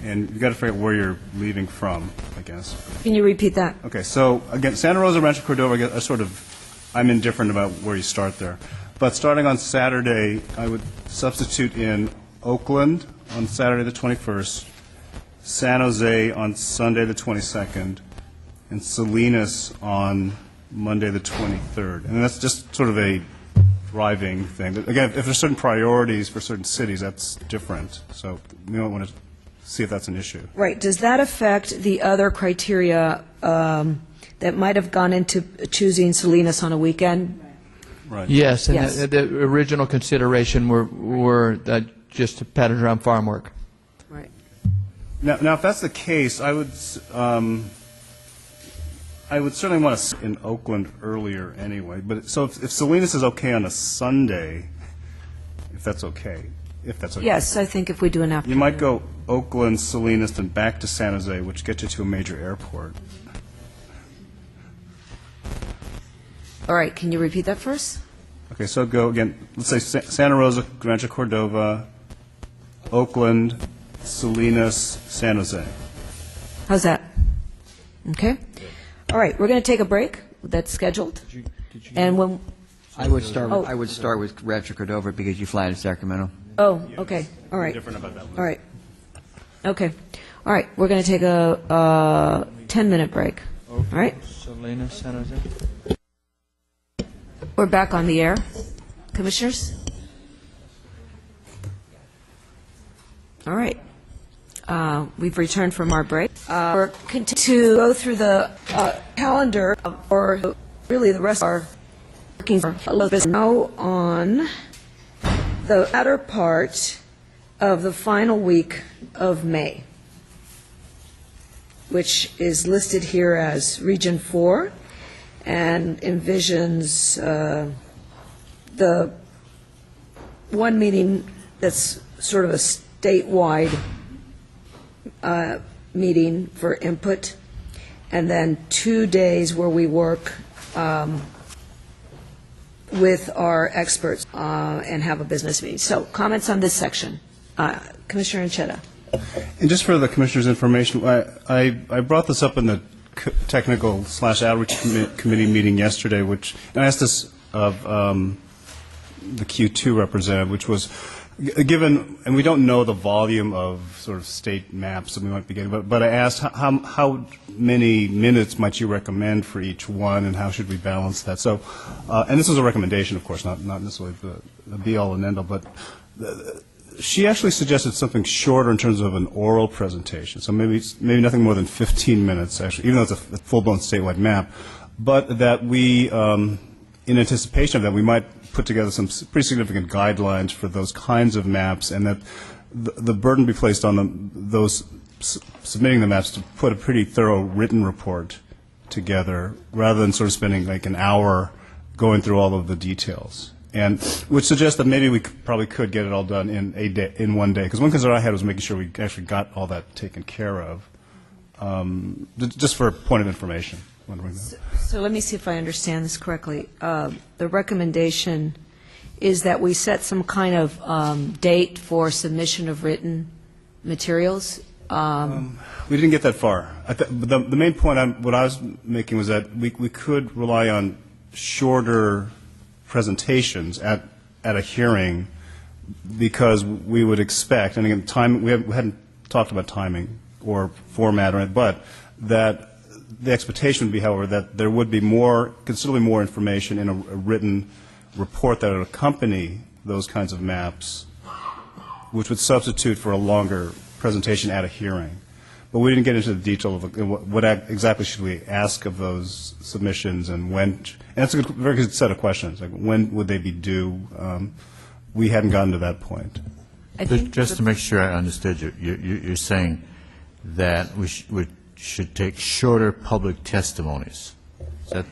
And you've got to figure out where you're leaving from, I guess.
Can you repeat that?
Okay, so again, Santa Rosa, Rancho Cordova are sort of, I'm indifferent about where you start there. But starting on Saturday, I would substitute in Oakland on Saturday the 21st, San Jose on Sunday the 22nd, and Salinas on Monday the 23rd. And that's just sort of a driving thing. Again, if there's certain priorities for certain cities, that's different. So we might want to see if that's an issue.
Right. Does that affect the other criteria that might have gone into choosing Salinas on a weekend?
Right.
Yes, and
Yes.
the original consideration were just patterns around farm work.
Right.
Now, if that's the case, I would certainly want to in Oakland earlier anyway. But so if Salinas is okay on a Sunday, if that's okay.
Yes, I think if we do an afternoon.
You might go Oakland, Salinas, then back to San Jose, which gets you to a major airport.
All right, can you repeat that first?
Okay, so go again. Let's say Santa Rosa, Rancho Cordova, Oakland, Salinas, San Jose.
How's that? Okay. All right, we're going to take a break. That's scheduled. And when,
I would start,
Oh.
I would start with Rancho Cordova because you fly into Sacramento.
oh, okay, all right.
Different about that one.
All right. Okay. All right, we're going to take a 10-minute break. All right?
Salina, San Jose.
We're back on the air. Commissioners? All right. We've returned from our break. We're continuing to go through the calendar for really the rest of our working business now on the latter part of the final week of May, which is listed here as Region 4 and envisions the one meeting that's sort of a statewide meeting for input, and then 2 days where we work with our experts and have a business meeting. So comments on this section. Commissioner Anchetta.
And just for the Commissioner's information, I brought this up in the technical/outreach committee meeting yesterday, which, and I asked this of the Q2 representative, which was, given, and we don't know the volume of sort of state maps that we might be getting, but I asked how many minutes might you recommend for each one, and how should we balance that? So, and this was a recommendation, of course, not necessarily the be-all and end-all, but she actually suggested something shorter in terms of an oral presentation, so maybe nothing more than 15 minutes, actually, even though it's a full-blown statewide map, but that we, in anticipation of that, we might put together some pretty significant guidelines for those kinds of maps, and that the burden be placed on those submitting the maps to put a pretty thorough written report together, rather than sort of spending like an hour going through all of the details. And which suggests that maybe we probably could get it all done in 1 day. Because one concern I had was making sure we actually got all that taken care of. Just for a point of information.
So let me see if I understand this correctly. The recommendation is that we set some kind of date for submission of written materials.
We didn't get that far. The main point what I was making was that we could rely on shorter presentations at a hearing, because we would expect, and again, we hadn't talked about timing or format, but that the expectation would be, however, that there would be considerably more information in a written report that would accompany those kinds of maps, which would substitute for a longer presentation at a hearing. But we didn't get into the detail of what exactly should we ask of those submissions, and when. And that's a very good set of questions. Like, when would they be due? We hadn't gotten to that point.
Just to make sure I understood you, you're saying that we should take shorter public testimonies. Is that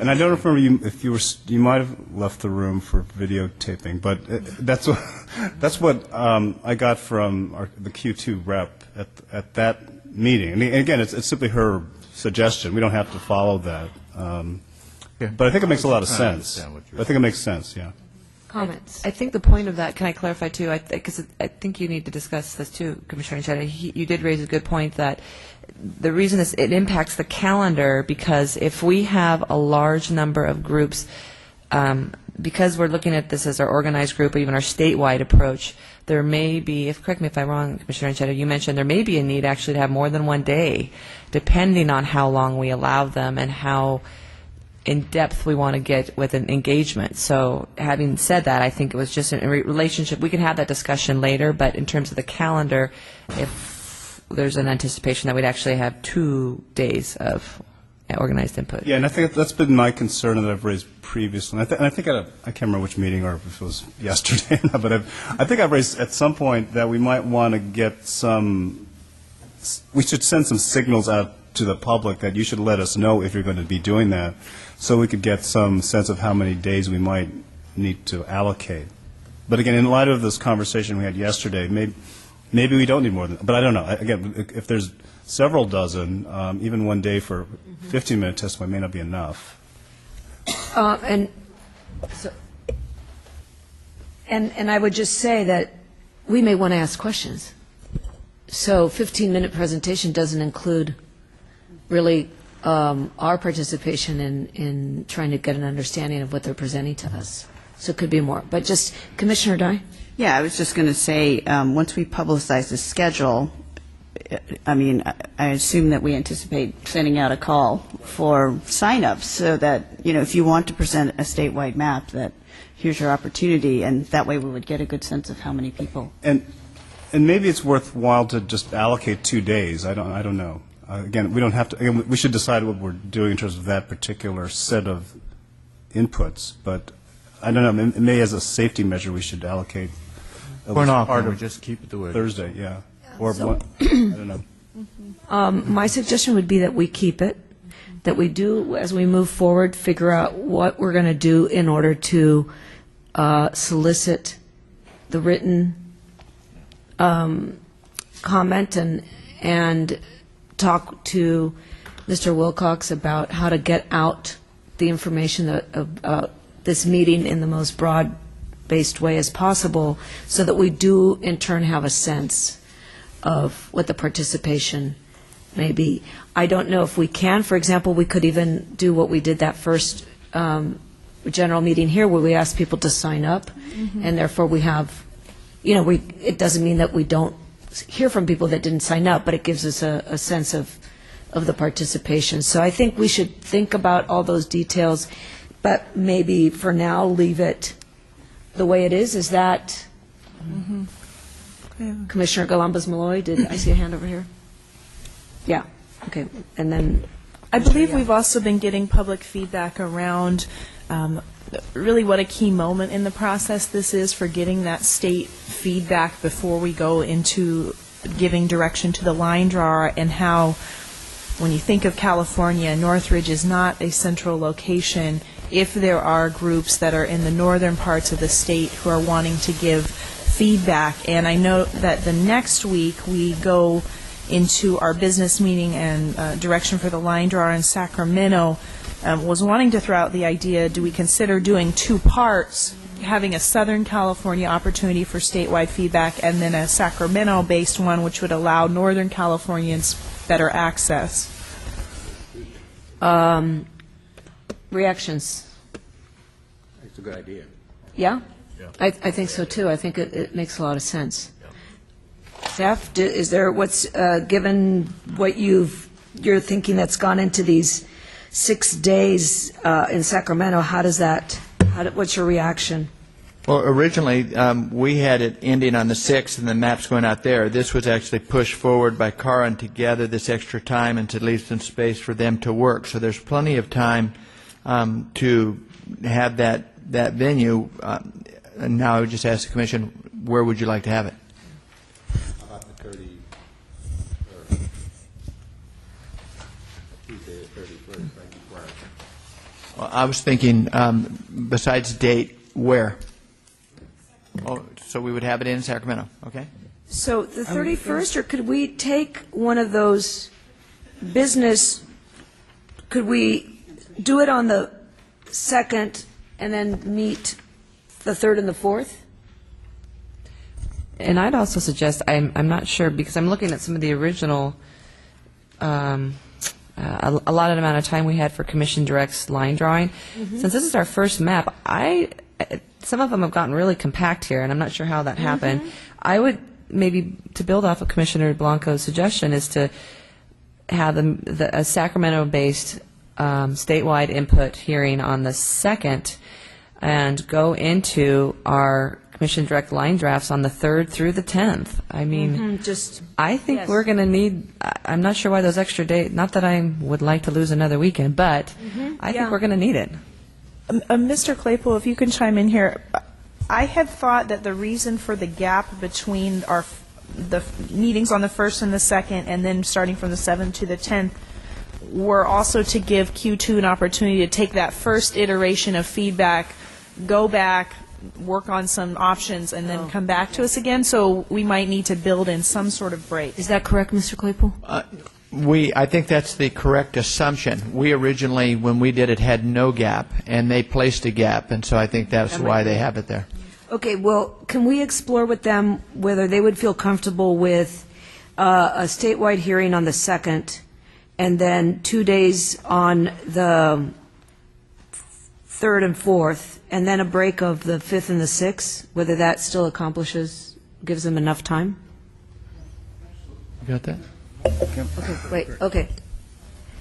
And I don't remember if you might have left the room for videotaping, but that's what I got from the Q2 rep at that meeting. And again, it's simply her suggestion. We don't have to follow that. But I think it makes a lot of sense. I think it makes sense, yeah.
Comments?
I think the point of that, can I clarify too, because I think you need to discuss this too, Commissioner Anchetta. You did raise a good point that the reason is it impacts the calendar, because if we have a large number of groups, because we're looking at this as our organized group or even our statewide approach, there may be, correct me if I'm wrong, Commissioner Anchetta, you mentioned there may be a need actually to have more than 1 day, depending on how long we allow them and how in depth we want to get with an engagement. So having said that, I think it was just a relationship. We can have that discussion later, but in terms of the calendar, if there's an anticipation that we'd actually have 2 days of organized input.
Yeah, and I think that's been my concern that I've raised previously. And I think I can't remember which meeting or if it was yesterday, but I think I've raised at some point that we might want to get we should send some signals out to the public that you should let us know if you're going to be doing that, so we could get some sense of how many days we might need to allocate. But again, in light of this conversation we had yesterday, maybe we don't need more than, but I don't know. Again, if there's several dozen, even 1 day for 15-minute testimony may not be enough.
And I would just say that we may want to ask questions. So 15-minute presentation doesn't include really our participation in trying to get an understanding of what they're presenting to us. So it could be more. But just, Commissioner Dye?
Yeah, I was just going to say, once we publicize the schedule, I mean, I assume that we anticipate sending out a call for sign-ups so that, you know, if you want to present a statewide map, that here's your opportunity, and that way we would get a good sense of how many people.
And maybe it's worthwhile to just allocate 2 days. I don't know. Again, we don't have to. Again, we should decide what we're doing in terms of that particular set of inputs. But I don't know. Maybe as a safety measure, we should allocate.
For an
part
offer,
of
just keep it the way it is.
Thursday, yeah. Or one, I don't know.
My suggestion would be that we keep it, that we do, as we move forward, figure out what we're going to do in order to solicit the written comment and talk to Mr. Wilcox about how to get out the information about this meeting in the most broad-based way as possible, so that we do in turn have a sense of what the participation may be. I don't know if we can. For example, we could even do what we did that first general meeting here, where we asked people to sign up, and therefore we have, you know, it doesn't mean that we don't hear from people that didn't sign up, but it gives us a sense of the participation. So I think we should think about all those details, but maybe for now leave it the way it is. Is that Commissioner Galambos-Malloy? Did I see a hand over here? Yeah. Okay. And then
I believe we've also been getting public feedback around really what a key moment in the process this is for getting that state feedback before we go into giving direction to the line drawer, and how, when you think of California, Northridge is not a central location. If there are groups that are in the northern parts of the state who are wanting to give feedback, and I know that the next week we go into our business meeting and direction for the line drawer in Sacramento, was wanting to throw out the idea, do we consider doing 2 parts, having a Southern California opportunity for statewide feedback and then a Sacramento-based one which would allow Northern Californians better access?
reactions?
It's a good idea.
Yeah? I think so too. I think it makes a lot of sense. Staff, is there given what you're thinking that's gone into these 6 days in Sacramento, what's your reaction?
Well, originally, we had it ending on the 6th and the maps going out there. This was actually pushed forward by Karan to gather this extra time and to leave some space for them to work. So there's plenty of time to have that venue. And now I would just ask the Commission, where would you like to have it?
How about the 30, Tuesday the 31st, right before
Well, I was thinking, besides date, where? Oh, so we would have it in Sacramento, okay?
So the 31st, or could we take one of those could we do it on the 2nd and then meet the 3rd and the 4th?
And I'd also suggest, I'm not sure, because I'm looking at some of the original, allotted amount of time we had for Commission Direct's line drawing. Since this is our first map, some of them have gotten really compact here, and I'm not sure how that happened. I would maybe, to build off of Commissioner Blanco's suggestion, is to have a Sacramento-based statewide input hearing on the 2nd and go into our Commission Direct line drafts on the 3rd through the 10th. I mean, I think we're going to need, I'm not sure why those extra days, not that I would like to lose another weekend, but I think we're going to need it.
Mr. Claypool, if you can chime in here, I had thought that the reason for the gap between the meetings on the 1st and the 2nd, and then starting from the 7th to the 10th, were also to give Q2 an opportunity to take that first iteration of feedback, go back, work on some options, and then come back to us again. So we might need to build in some sort of break.
Is that correct, Mr. Claypool?
I think that's the correct assumption. We originally, when we did it, had no gap, and they placed a gap, and so I think that's why they have it there.
Okay, well, can we explore with them whether they would feel comfortable with a statewide hearing on the 2nd and then 2 days on the 3rd and 4th, and then a break of the 5th and the 6th, whether that still gives them enough time?
You got that?
Okay, wait, okay.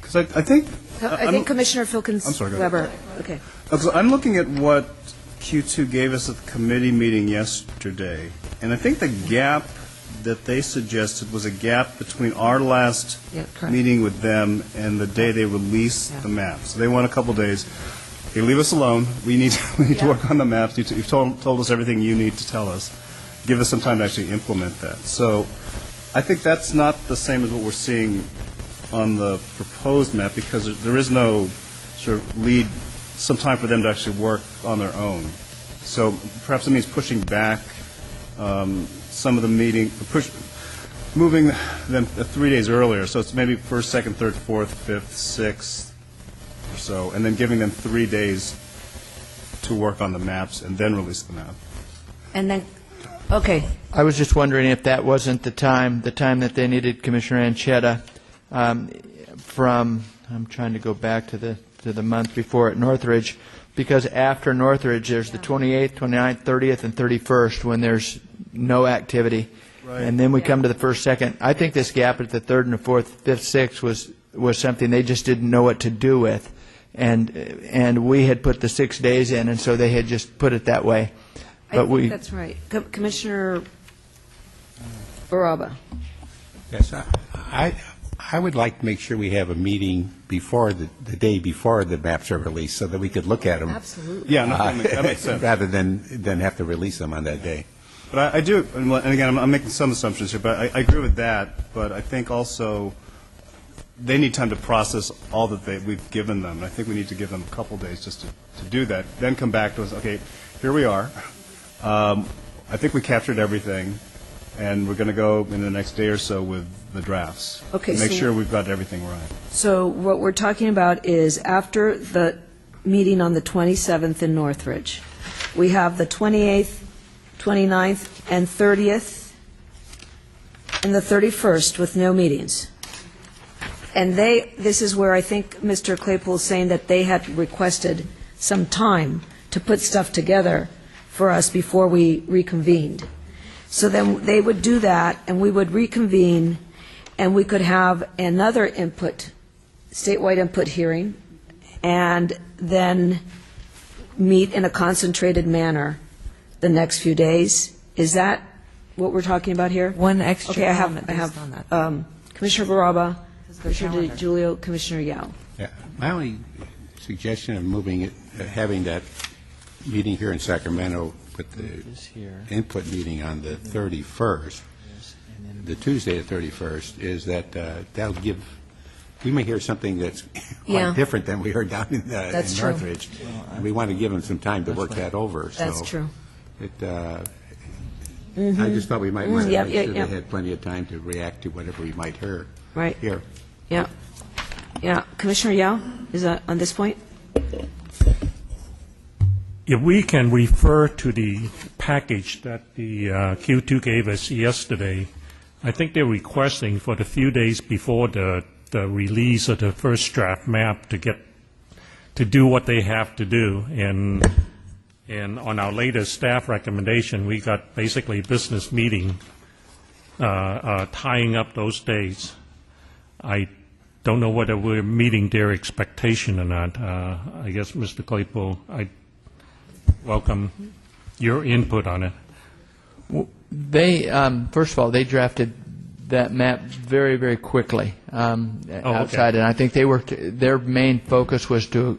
Because I think...
I think Commissioner Filkins
I'm sorry, go ahead.
Weber, okay.
I'm looking at what Q2 gave us at the committee meeting yesterday, and I think the gap that they suggested was a gap between our last meeting with them and the day they released the maps. So they want a couple days. Hey, leave us alone. We need to work on the maps. You've told us everything you need to tell us. Give us some time to actually implement that. So I think that's not the same as what we're seeing on the proposed map, because there is no sort of some time for them to actually work on their own. So perhaps it means pushing back some of the moving them 3 days earlier. So it's maybe 1st, 2nd, 3rd, 4th, 5th, 6th or so, and then giving them 3 days to work on the maps and then release the map.
And then, okay.
I was just wondering if that wasn't the time that they needed Commissioner Anchetta from, I'm trying to go back to the month before at Northridge, because after Northridge, there's the 28th, 29th, 30th, and 31st when there's no activity. Right. And then we come to the 1st, 2nd. I think this gap at the 3rd and the 4th, 5th, 6th was something they just didn't know what to do with. And we had put the 6 days in, and so they had just put it that way. But
I think that's right. Commissioner Baraba.
Yes, I would like to make sure we have a meeting before the day before the maps are released, so that we could look at them.
Absolutely.
Yeah, no, that makes sense.
Rather than have to release them on that day.
But I do, and again, I'm making some assumptions here, but I agree with that. But I think also they need time to process all that we've given them. And I think we need to give them a couple days just to do that. Then come back to us, okay, here we are. I think we captured everything, and we're going to go in the next day or so with the drafts.
Okay,
make sure we've got everything right.
So what we're talking about is after the meeting on the 27th in Northridge, we have the 28th, 29th, and 30th, and the 31st with no meetings. And this is where I think Mr. Claypool is saying that they had requested some time to put stuff together for us before we reconvened. So then they would do that, and we would reconvene, and we could have another statewide input hearing, and then meet in a concentrated manner the next few days. Is that what we're talking about here?
One extra
okay, I
comment
have
on that.
Commissioner Baraba, Commissioner DiGiulio, Commissioner Yao.
Yeah. My only suggestion of having that meeting here in Sacramento with the input meeting on the 31st, the Tuesday the 31st, is that that'll give, we may hear something that's quite different than we heard down in Northridge. And we want to give them some time to work that over.
That's true.
I just thought we might want to make sure they had plenty of time to react to whatever we might hear.
Right.
Here.
Yeah. Yeah. Commissioner Yao, is that on this point?
If we can refer to the package that the Q2 gave us yesterday, I think they're requesting for the few days before the release of the first draft map to do what they have to do. And on our latest staff recommendation, we got basically business meeting tying up those days. I don't know whether we're meeting their expectation or not. I guess, Mr. Claypool, I welcome your input on it.
They, first of all, they drafted that map very, very quickly outside, and I think their main focus was to,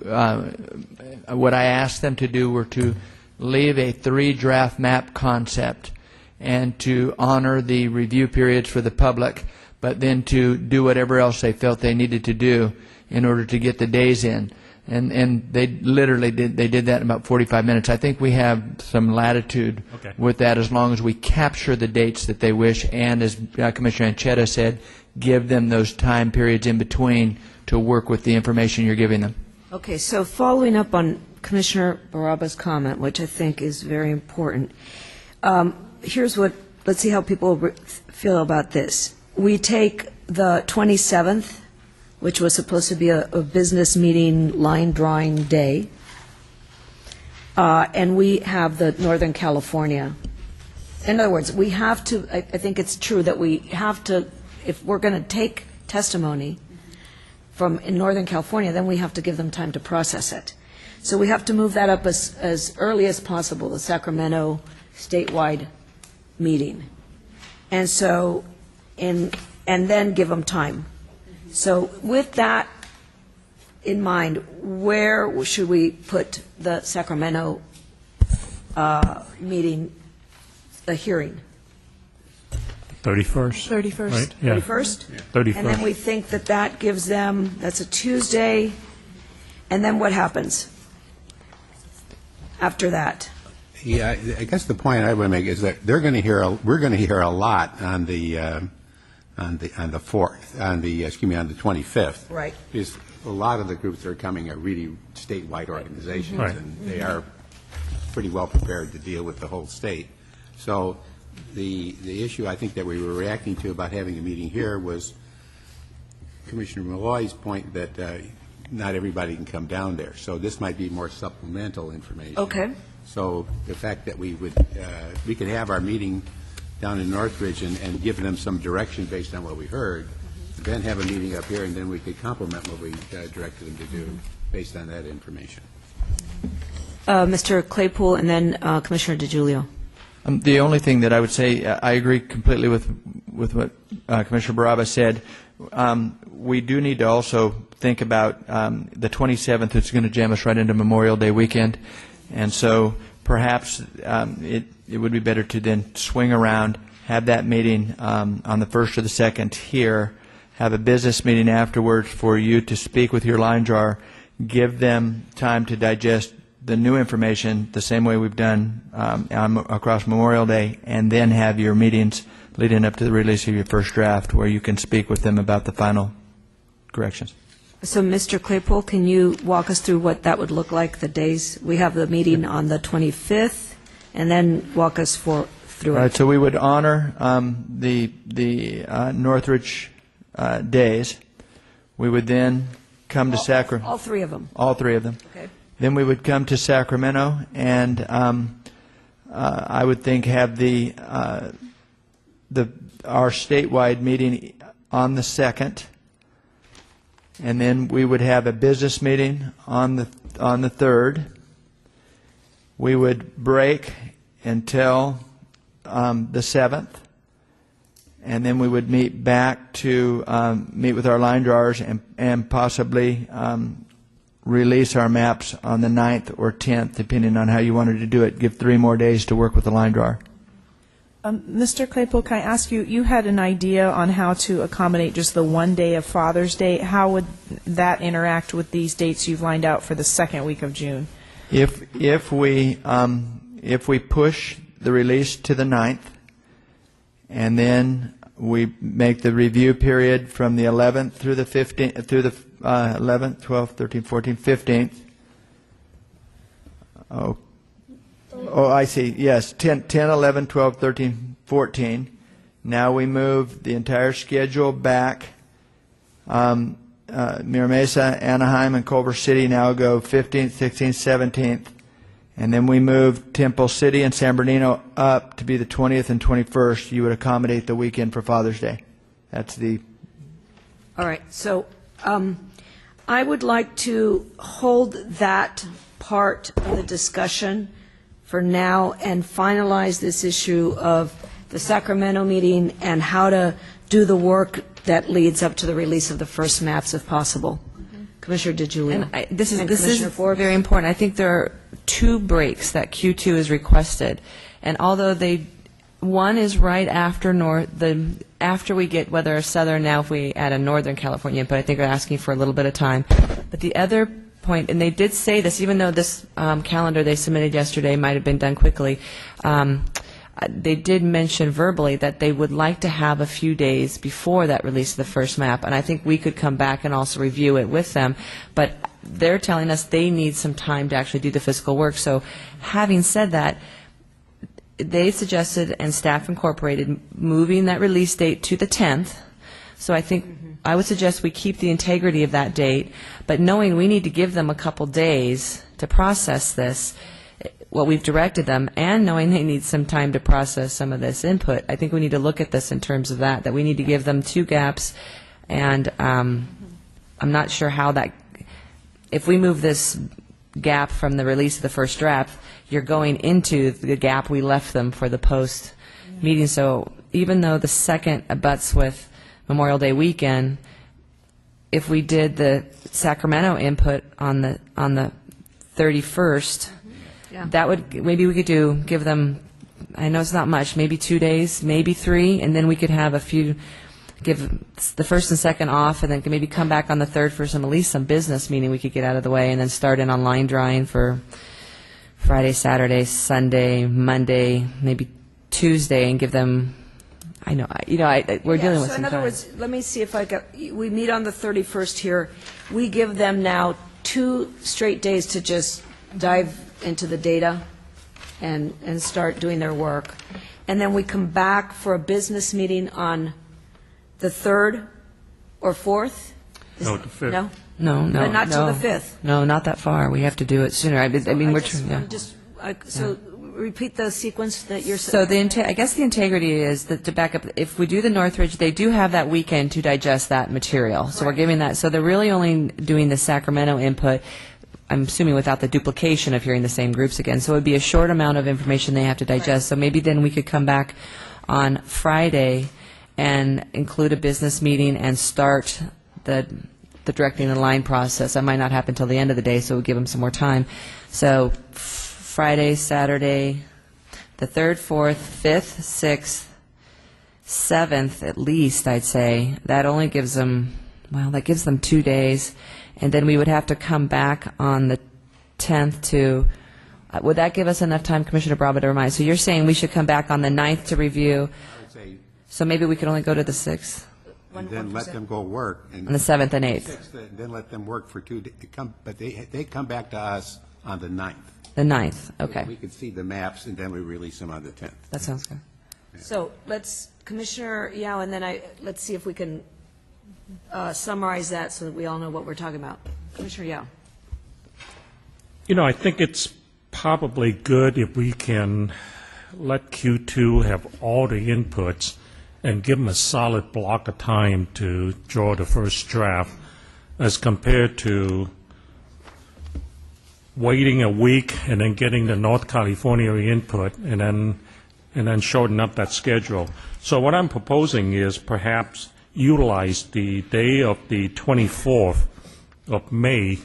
what I asked them to do were to leave a 3-draft map concept and to honor the review periods for the public, but then to do whatever else they felt they needed to do in order to get the days in. And they literally did that in about 45 minutes. I think we have some latitude with that as long as we capture the dates that they wish, and as Commissioner Anchetta said, give them those time periods in between to work with the information you're giving them.
Okay, so following up on Commissioner Baraba's comment, which I think is very important, let's see how people feel about this. We take the 27th, which was supposed to be a business meeting line drawing day. And we have the Northern California. In other words, we have to, I think it's true that we have to, if we're going to take testimony from in Northern California, then we have to give them time to process it. So we have to move that up as early as possible, the Sacramento statewide meeting. And so, and then give them time. So with that in mind, where should we put the Sacramento meeting, the hearing?
31st.
31st.
Right? Yeah.
31st?
Yeah. 31st.
And then we think that that gives them, that's a Tuesday, and then what happens after that?
Yeah, I guess the point I would make is that we're going to hear a lot on the 25th.
Right.
Because a lot of the groups that are coming are really statewide organizations,
Right.
and they are pretty well prepared to deal with the whole state. So the issue I think that we were reacting to about having a meeting here was Commissioner Malloy's point that not everybody can come down there. So this might be more supplemental information.
Okay.
So the fact that we could have our meeting down in Northridge and give them some direction based on what we heard, then have a meeting up here, and then we could complement what we directed them to do based on that information.
Mr. Claypool and then Commissioner DiGiulio.
The only thing that I would say, I agree completely with what Commissioner Baraba said. We do need to also think about the 27th, it's going to jam us right into Memorial Day weekend. And so perhaps it would be better to then swing around, have that meeting on the 1st or the 2nd here, have a business meeting afterwards for you to speak with your line drawer, give them time to digest the new information the same way we've done across Memorial Day, and then have your meetings leading up to the release of your first draft where you can speak with them about the final corrections.
So, Mr. Claypool, can you walk us through what that would look like, the days? We have the meeting on the 25th, and then walk us through it.
All right, so we would honor the Northridge days. We would then come to Sacramento.
All three of them?
All three of them.
Okay.
Then we would come to Sacramento, and I would think have our statewide meeting on the 2nd. And then we would have a business meeting on the 3rd. We would break until the 7th, and then we would meet back to meet with our line drawers and possibly release our maps on the 9th or 10th, depending on how you wanted to do it. Give 3 more days to work with the line drawer.
Mr. Claypool, can I ask you, you had an idea on how to accommodate just the one day of Father's Day. How would that interact with these dates you've lined out for the second week of June?
If we push the release to the 9th, and then we make the review period from the 11th through the 15th, through the 11th, 12th, 13th, 14th, 15th. Oh, I see. Yes, 10, 11, 12, 13, 14. Now we move the entire schedule back. Mira Mesa, Anaheim, and Culver City now go 15th, 16th, 17th. And then we move Temple City and San Bernardino up to be the 20th and 21st. You would accommodate the weekend for Father's Day. That's the...
All right. So I would like to hold that part of the discussion for now and finalize this issue of the Sacramento meeting and how to do the work that leads up to the release of the first maps if possible. Commissioner DiGiulio.
And this is very important. I think there are 2 breaks that Q2 is requested, and although one is right after after we get whether a southern, now if we add a Northern California, but I think they're asking for a little bit of time. But the other point, and they did say this, even though this calendar they submitted yesterday might have been done quickly, they did mention verbally that they would like to have a few days before that release of the first map, and I think we could come back and also review it with them. But they're telling us they need some time to actually do the physical work. So having said that, they suggested, and staff incorporated, moving that release date to the 10th So I think I would suggest we keep the integrity of that date, but knowing we need to give them a couple days to process this, what we've directed them, and knowing they need some time to process some of this input, I think we need to look at this in terms of that we need to give them 2 gaps, and I'm not sure how that, if we move this gap from the release of the first draft, you're going into the gap we left them for the post-meeting. So even though the second abuts with Memorial Day weekend, if we did the Sacramento input on the 31st, that would, maybe we could give them, I know it's not much, maybe 2 days, maybe 3, and then we could have a few, give the first and second off, and then maybe come back on the 3rd for at least some business meeting we could get out of the way, and then start in on line drawing for Friday, Saturday, Sunday, Monday, maybe Tuesday, and give them, I know, we're dealing with
so
some
in other
time.
words, let me see if we meet on the 31st here. We give them now 2 straight days to just dive into the data and start doing their work. And then we come back for a business meeting on the 3rd or 4th?
No, the 5th.
No?
No,
But not till the 5th?
No, not that far. We have to do it sooner. I mean, we're
So repeat the sequence that you're
So
saying.
I guess the integrity is that, to back up, if we do the Northridge, they do have that weekend to digest that material. So we're giving that. So they're really only doing the Sacramento input, I'm assuming without the duplication of hearing the same groups again. So it would be a short amount of information they have to digest. So maybe then we could come back on Friday and include a business meeting and start the directing the line process. That might not happen until the end of the day, so it would give them some more time. So Friday, Saturday, the 3rd, 4th, 5th, 6th, 7th at least, I'd say. That only gives them, that gives them 2 days. And then we would have to come back on the 10th to, would that give us enough time, Commissioner Bravo, to remind? So you're saying we should come back on the 9th to review, so maybe we could only go to the 6th?
And then let them go work.
On the 7th and 8th.
6th, then let them work for 2 days. But they come back to us on the 9th.
The 9th, okay.
We can see the maps, and then we release them on the 10th.
That sounds good.
So let's, Commissioner Yao, and then let's see if we can summarize that so that we all know what we're talking about. Commissioner Yao.
I think it's probably good if we can let Q2 have all the inputs and give them a solid block of time to draw the first draft, as compared to waiting a week and then getting the North California input and then shorten up that schedule. So what I'm proposing is perhaps utilize the day of the 24th of May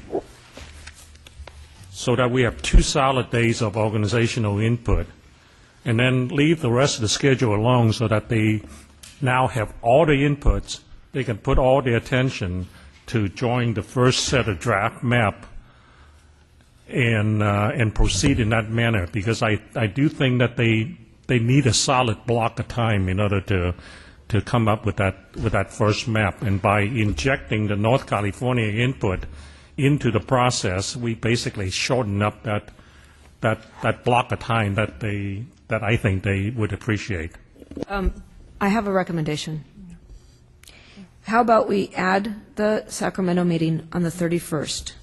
so that we have 2 solid days of organizational input, and then leave the rest of the schedule alone so that they now have all the inputs. They can put all their attention to drawing the first set of draft map and proceed in that manner, because I do think that they need a solid block of time in order to come up with that first map. And by injecting the North California input into the process, we basically shorten up that block of time that I think they would appreciate.
I have a recommendation. How about we add the Sacramento meeting on the 31st,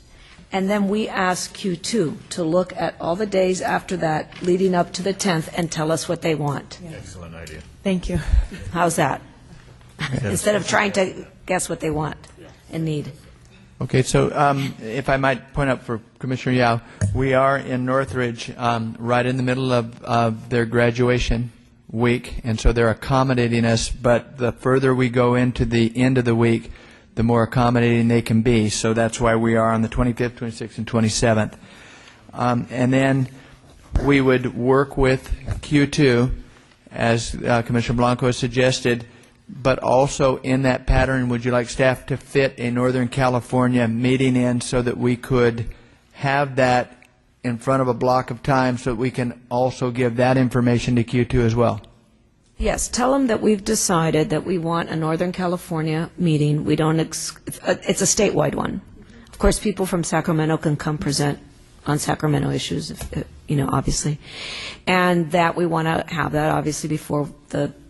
and then we ask Q2 to look at all the days after that leading up to the 10th and tell us what they want.
Excellent idea.
Thank you.
How's that? Instead of trying to guess what they want and need.
Okay, so if I might point out for Commissioner Yao, we are in Northridge right in the middle of their graduation week, and so they're accommodating us, but the further we go into the end of the week, the more accommodating they can be. So that's why we are on the 25th, 26th, and 27th. And then we would work with Q2, as Commissioner Blanco has suggested, but also in that pattern, would you like staff to fit a Northern California meeting in so that we could have that in front of a block of time so that we can also give that information to Q2 as well?
Yes, tell them that we've decided that we want a Northern California meeting. We don't, it's a statewide one. Of course, people from Sacramento can come present on Sacramento issues, obviously. And that we want to have that, obviously, before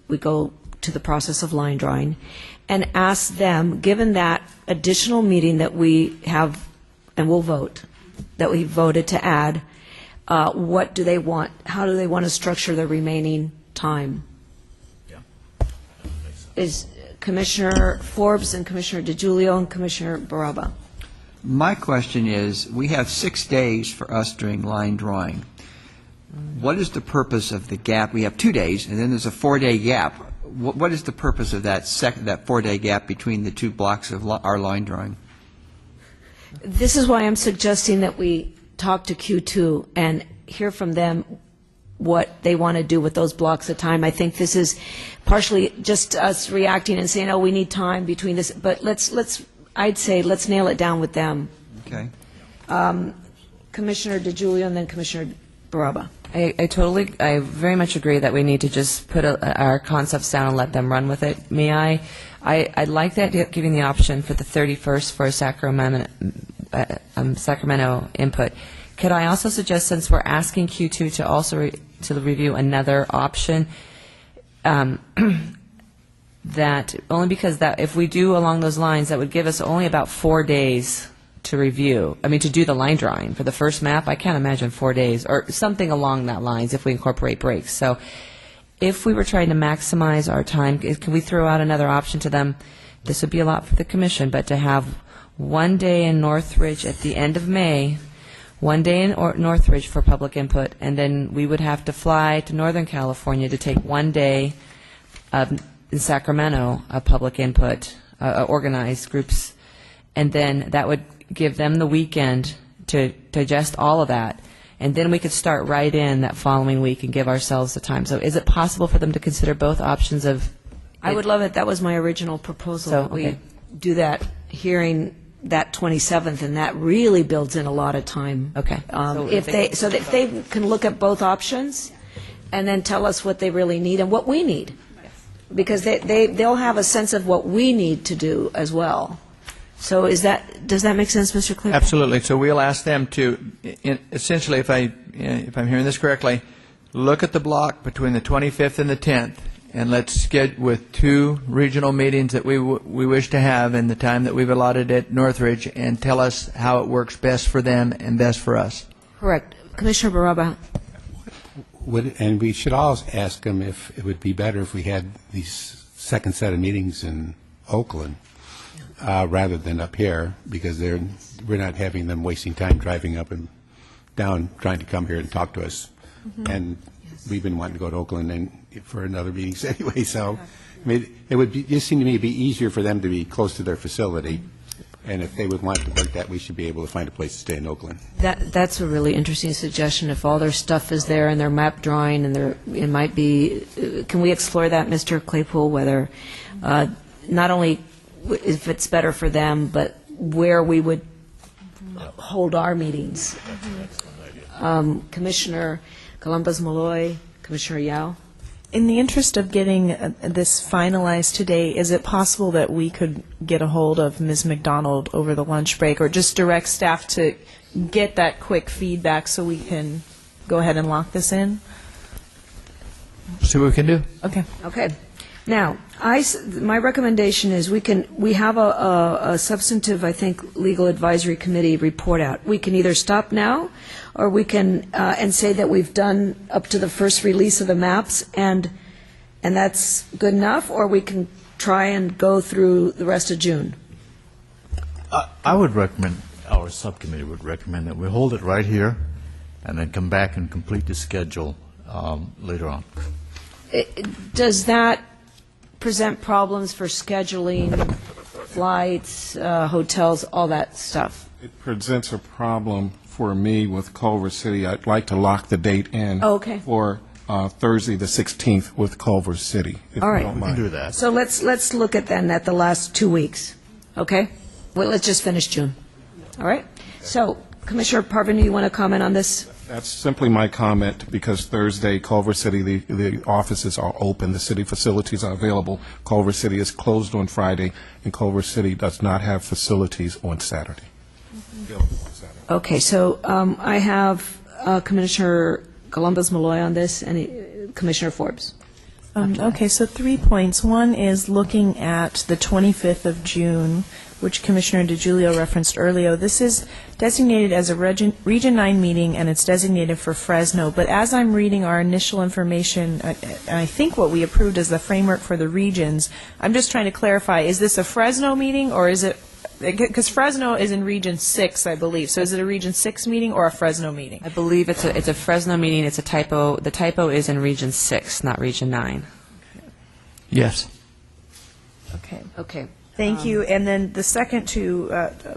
we go to the process of line drawing, and ask them, given that additional meeting that we have, and we'll vote, that we voted to add, what do they want, how do they want to structure the remaining time? Is Commissioner Forbes and Commissioner DiGiulio and Commissioner Baraba.
My question is, we have 6 days for us doing line drawing. What is the purpose of the gap? We have 2 days, and then there's a 4-day gap. What is the purpose of that 4-day gap between the 2 blocks of our line drawing?
This is why I'm suggesting that we talk to Q2 and hear from them what they want to do with those blocks of time. I think this is partially just us reacting and saying, oh, we need time between this, but I'd say let's nail it down with them.
Okay.
Commissioner DiGiulio and then Commissioner Baraba.
I very much agree that we need to just put our concepts down and let them run with it. I'd like that, giving the option for the 31st for a Sacramento input. Could I also suggest, since we're asking Q2 to also to review another option, that only because that if we do along those lines, that would give us only about 4 days to review. I mean, to do the line drawing for the first map. I can't imagine 4 days or something along that lines if we incorporate breaks. So, if we were trying to maximize our time, can we throw out another option to them? This would be a lot for the commission, but to have 1 day in Northridge at the end of May, 1 day in Northridge for public input, and then we would have to fly to Northern California to take 1 day in Sacramento of public input, organized groups, and then that would give them the weekend to digest all of that, and then we could start right in that following week and give ourselves the time. So is it possible for them to consider both options of...
I would love it. That was my original proposal.
So,
that we
okay.
do that hearing that 27th, and that really builds in a lot of time.
Okay.
If they can look at both options and then tell us what they really need and what we need. Because they'll have a sense of what we need to do as well. So does that make sense, Mr. Claypool?
Absolutely. So we'll ask them to, essentially, if I'm hearing this correctly, look at the block between the 25th and the 10th, and let's get with 2 regional meetings that we wish to have in the time that we've allotted at Northridge, and tell us how it works best for them and best for us.
Correct. Commissioner Baraba.
And we should always ask them if it would be better if we had these second set of meetings in Oakland rather than up here, because we're not having them wasting time driving up and down trying to come here and talk to us. Mm-hmm. And we've been wanting to go to Oakland for another meetings anyway. So I mean, it would just seem to me to be easier for them to be close to their facility. And if they would want to work that, we should be able to find a place to stay in Oakland.
That's a really interesting suggestion. If all their stuff is there and their map drawing, and it might be, can we explore that, Mr. Claypool, whether not only if it's better for them, but where we would hold our meetings? Commissioner Columbus-Malloy, Commissioner Yao.
In the interest of getting this finalized today, is it possible that we could get a hold of Ms. McDonald over the lunch break, or just direct staff to get that quick feedback so we can go ahead and lock this in?
See what we can do.
Okay.
Okay. Now, my recommendation is we have a substantive, I think, legal advisory committee report out. We can either stop now, or we can and say that we've done up to the first release of the maps, and that's good enough, or we can try and go through the rest of June.
I would recommend, our subcommittee would recommend that we hold it right here and then come back and complete the schedule later on.
Does that present problems for scheduling, flights, hotels, all that stuff?
It presents a problem for me with Culver City. I'd like to lock the date in for Thursday the 16th with Culver City, if
all right.
you don't mind.
We can do that.
So let's look at then at the last 2 weeks, okay? Well, let's just finish June. All right? So, Commissioner Parvenu, you want to comment on this?
That's simply my comment, because Thursday, Culver City, the offices are open, the city facilities are available. Culver City is closed on Friday, and Culver City does not have facilities on Saturday.
Okay, so I have Commissioner Columbus-Malloy on this, and Commissioner Forbes.
Okay, so 3 points. One is looking at the 25th of June, which Commissioner DeGiulio referenced earlier. This is designated as a Region 9 meeting, and it's designated for Fresno. But as I'm reading our initial information, I think what we approved as the framework for the regions, I'm just trying to clarify, is this a Fresno meeting, or is it, because Fresno is in Region 6, I believe, so is it a Region 6 meeting or a Fresno meeting?
I believe it's a Fresno meeting. It's a typo. The typo is in Region 6, not Region 9.
Yes.
Okay.
Okay.
Thank you. And then the second two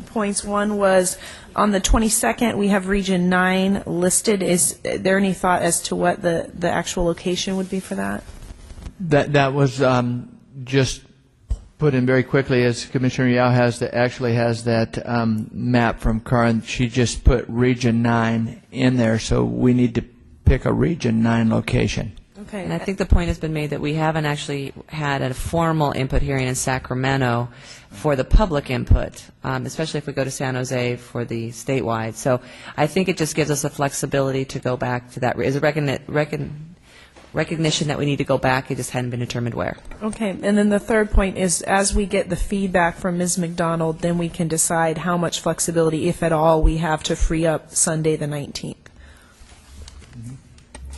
points, one was on the 22nd, we have Region 9 listed. Is there any thought as to what the actual location would be for that?
That was just put in very quickly, as Commissioner Yao actually has that map from Karin. She just put Region 9 in there, so we need to pick a Region 9 location.
Okay.
And I think the point has been made that we haven't actually had a formal input hearing in Sacramento for the public input, especially if we go to San Jose for the statewide. So I think it just gives us the flexibility to go back to that. Is a recognition that we need to go back. It just hadn't been determined where.
Okay. And then the third point is, as we get the feedback from Ms. McDonald, then we can decide how much flexibility, if at all, we have to free up Sunday the 19th.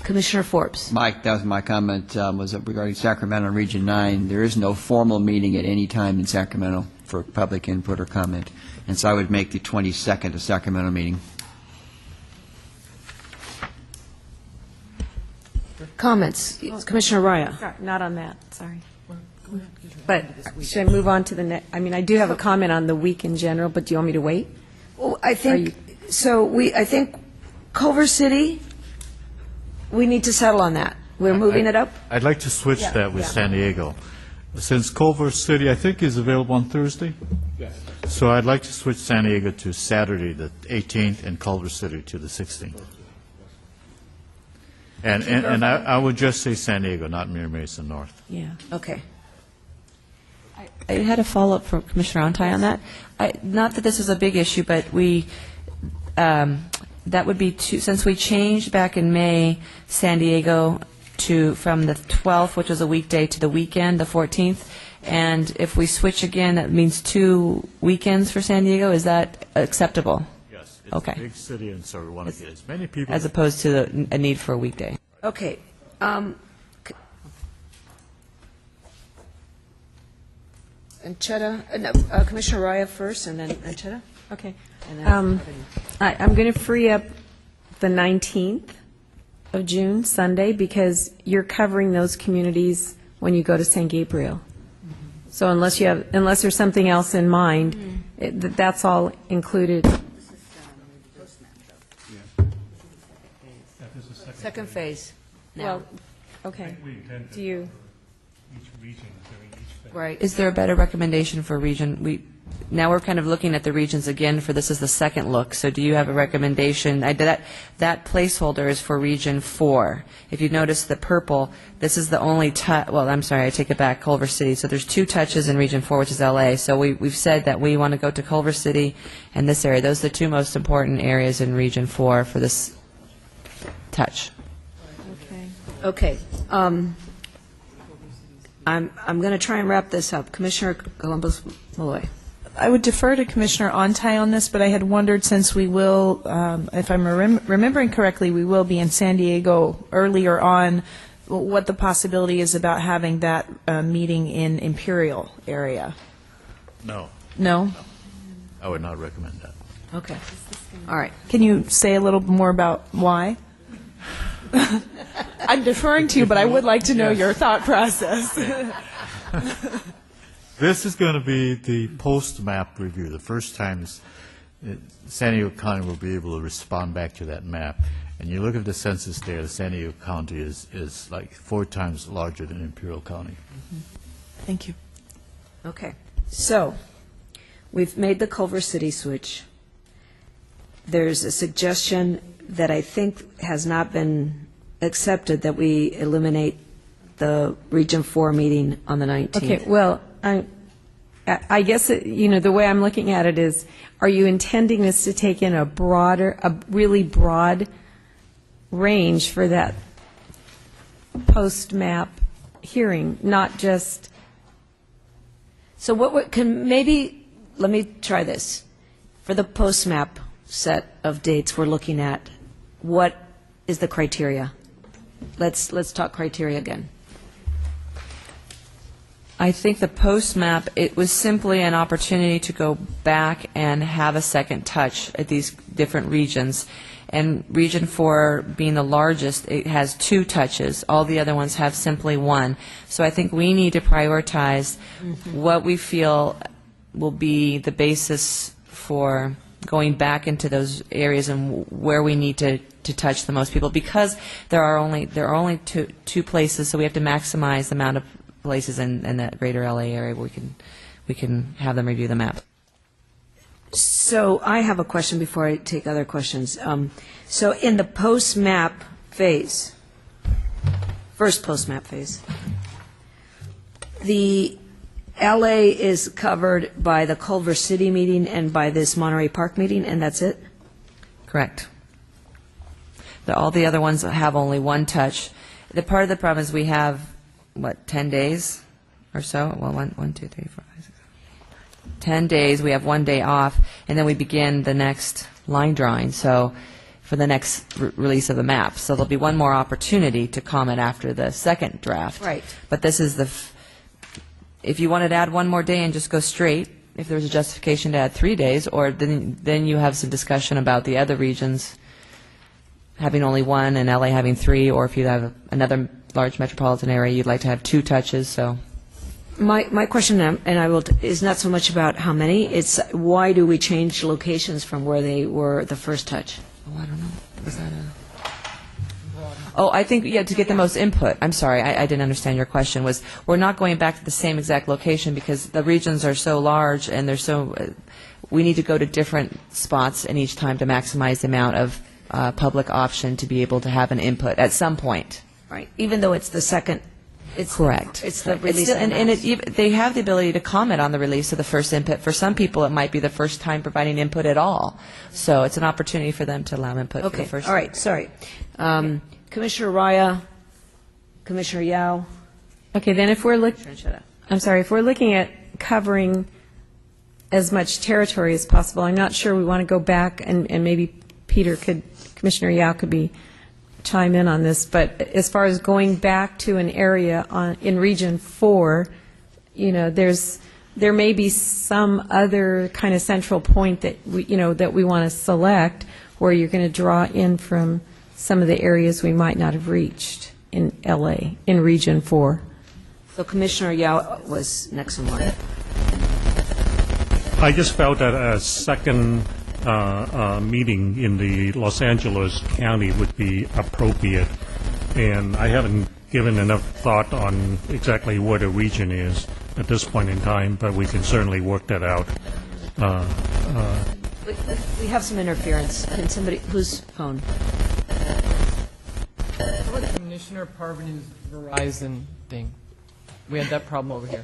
Commissioner Forbes.
Mike, that was my comment, was regarding Sacramento and Region 9. There is no formal meeting at any time in Sacramento for public input or comment, and so I would make the 22nd a Sacramento meeting.
Comments? Commissioner Raya.
Sorry, not on that, sorry. But should I move on to the next? I mean, I do have a comment on the week in general, but do you want me to wait?
Well, I think, I think Culver City, we need to settle on that. We're moving it up?
I'd like to switch that with San Diego. Since Culver City, I think, is available on Thursday. Yes. So I'd like to switch San Diego to Saturday, the 18th, and Culver City to the 16th. And I would just say San Diego, not Mira Mesa North.
Yeah.
Okay.
I had a follow-up from Commissioner Ontai on that. Not that this is a big issue, but that would be since we changed back in May San Diego from the 12th, which was a weekday, to the weekend, the 14th. And if we switch again, that means 2 weekends for San Diego. Is that acceptable?
Yes. It's
okay.
a big city, and so we want to get as many people.
As opposed to a need for a weekday.
Okay. Commissioner Raya first, and then Anchetta?
Okay. I'm going to free up the 19th of June, Sunday, because you're covering those communities when you go to San Gabriel. So unless there's something else in mind, that's all included.
Second phase. Now.
Well, okay. Do you?
Right.
Is there a better recommendation for region? Now we're kind of looking at the regions again for this is the second look. So do you have a recommendation? That placeholder is for Region 4. If you notice the purple, this is the only well, I'm sorry, I take it back, Culver City. So there's 2 touches in Region 4, which is LA. So we've said that we want to go to Culver City and this area. Those are the 2 most important areas in Region 4 for this touch.
Okay. I'm going to try and wrap this up. Commissioner Columbus-Malloy.
I would defer to Commissioner Ontai on this, but I had wondered, since we will, if I'm remembering correctly, we will be in San Diego earlier on, what the possibility is about having that meeting in Imperial area.
No.
No?
I would not recommend that.
Okay. All right.
Can you say a little more about why? I'm deferring to you, but I would like to know your thought process.
This is going to be the post-map review. The first time San Diego County will be able to respond back to that map. And you look at the census there, San Diego County is like 4 times larger than Imperial County.
Thank you.
Okay. So we've made the Culver City switch. There's a suggestion that I think has not been accepted, that we eliminate the Region 4 meeting on the 19th.
Okay, well, I guess, the way I'm looking at it is, are you intending this to take in a really broad range for that post-map hearing, not just,
So let me try this. For the post-map set of dates we're looking at, what is the criteria? Let's talk criteria again.
I think the post-map, it was simply an opportunity to go back and have a second touch at these different regions. And Region 4 being the largest, it has 2 touches. All the other ones have simply 1. So I think we need to prioritize what we feel will be the basis for going back into those areas and where we need to touch the most people, because there are only two places, so we have to maximize the amount of places in that greater LA area where we can have them review the map.
So I have a question before I take other questions. So in the post-map phase, first post-map phase, the LA is covered by the Culver City meeting and by this Monterey Park meeting, and that's it?
Correct. All the other ones have only 1 touch. The part of the problem is we have, 10 days or so? Well, 1, 2, 3, 4, 5, 6, 7, 10 days. We have 1 day off, and then we begin the next line drawing. So for the next release of the map. So there'll be one more opportunity to comment after the second draft.
Right.
But this is if you wanted to add 1 more day and just go straight, if there was a justification to add 3 days, or then you have some discussion about the other regions having only 1 and LA having 3, or if you have another large metropolitan area, you'd like to have 2 touches. So
my question, is not so much about how many, it's why do we change locations from where they were the first touch?
Oh, I don't know. Was that I think, to get the most input. I'm sorry, I didn't understand your question. We're not going back to the same exact location because the regions are so large and they're so, we need to go to different spots in each time to maximize the amount of public option to be able to have an input at some point.
Right, even though it's the second. It's
correct.
It's the release.
They have the ability to comment on the release of the first input. For some people, it might be the first time providing input at all. So it's an opportunity for them to allow input for the first
all right, sorry. Commissioner Raya, Commissioner Yao.
okay, then if we're looking at covering as much territory as possible, I'm not sure we want to go back, and maybe Commissioner Yao could chime in on this, but as far as going back to an area in Region 4, there may be some other kind of central point that we want to select where you're going to draw in from some of the areas we might not have reached in LA, in Region 4.
So Commissioner Yao was next in line.
I just felt that a second meeting in the Los Angeles County would be appropriate, and I haven't given enough thought on exactly what a region is at this point in time, but we can certainly work that out.
We have some interference. Can somebody, whose phone?
Commissioner Parvenu's Verizon thing. We had that problem over here.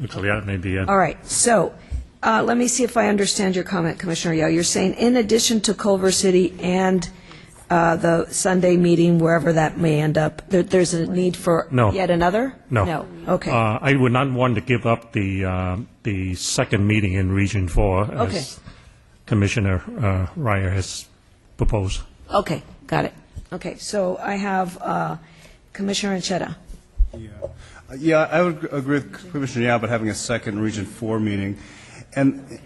Actually, that may be it.
All right, so let me see if I understand your comment, Commissioner Yao. You're saying in addition to Culver City and the Sunday meeting, wherever that may end up, there's a need for yet another?
No.
No, okay.
I would not want to give up the second meeting in Region 4 as Commissioner Raya has proposed.
Okay, got it. Okay, so I have Commissioner Anchetta.
Yeah, I would agree with Commissioner Yao about having a second Region 4 meeting. And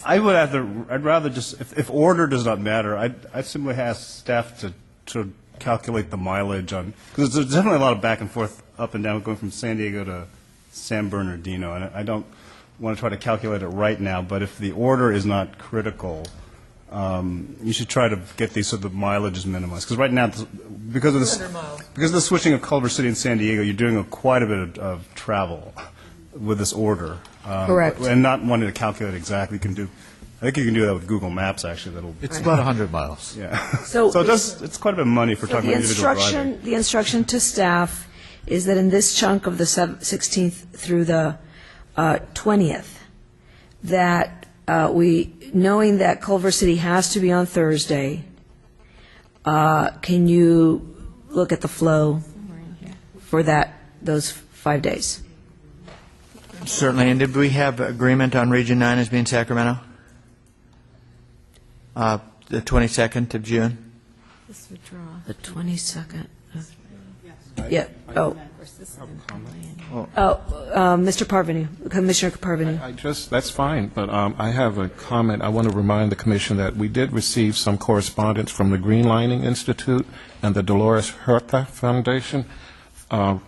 I'd rather just, if order does not matter, I'd simply ask staff to calculate the mileage on, because there's definitely a lot of back and forth, up and down, going from San Diego to San Bernardino, and I don't want to try to calculate it right now, but if the order is not critical, you should try to get these so the mileage is minimized. Because right now, because of the switching of Culver City and San Diego, you're doing quite a bit of travel with this order.
Correct.
And not wanting to calculate exactly. I think you can do that with Google Maps, actually.
It's about 100 miles.
Yeah.
So
it's quite a bit of money for talking about individual driving.
The instruction to staff is that in this chunk of the 16th through the 20th, that knowing that Culver City has to be on Thursday, Can you look at the flow for those 5 days?
Certainly. And did we have agreement on Region 9 as being Sacramento? The 22nd of June?
The 22nd. Yeah, Mr. Parvenu, Commissioner Parvenu.
That's fine, but I have a comment. I want to remind the Commission that we did receive some correspondence from the Green Lining Institute and the Dolores Huerta Foundation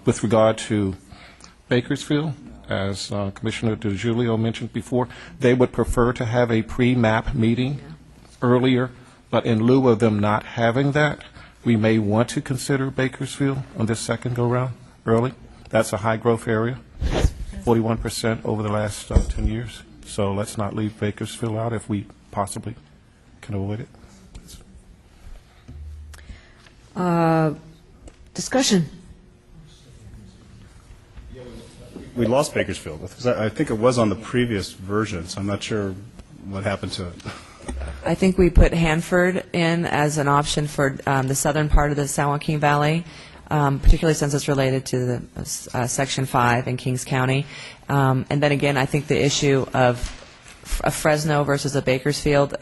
with regard to Bakersfield. As Commissioner DeGiulio mentioned before, they would prefer to have a pre-map meeting earlier, but in lieu of them not having that, we may want to consider Bakersfield on this second go-round early. That's a high-growth area, 41% over the last 10 years. So let's not leave Bakersfield out if we possibly can avoid it.
Discussion.
We lost Bakersfield, because I think it was on the previous version, so I'm not sure what happened to it.
I think we put Hanford in as an option for the southern part of the San Joaquin Valley, particularly since it's related to the Section 5 in Kings County. And then again, I think the issue of a Fresno versus a Bakersfield,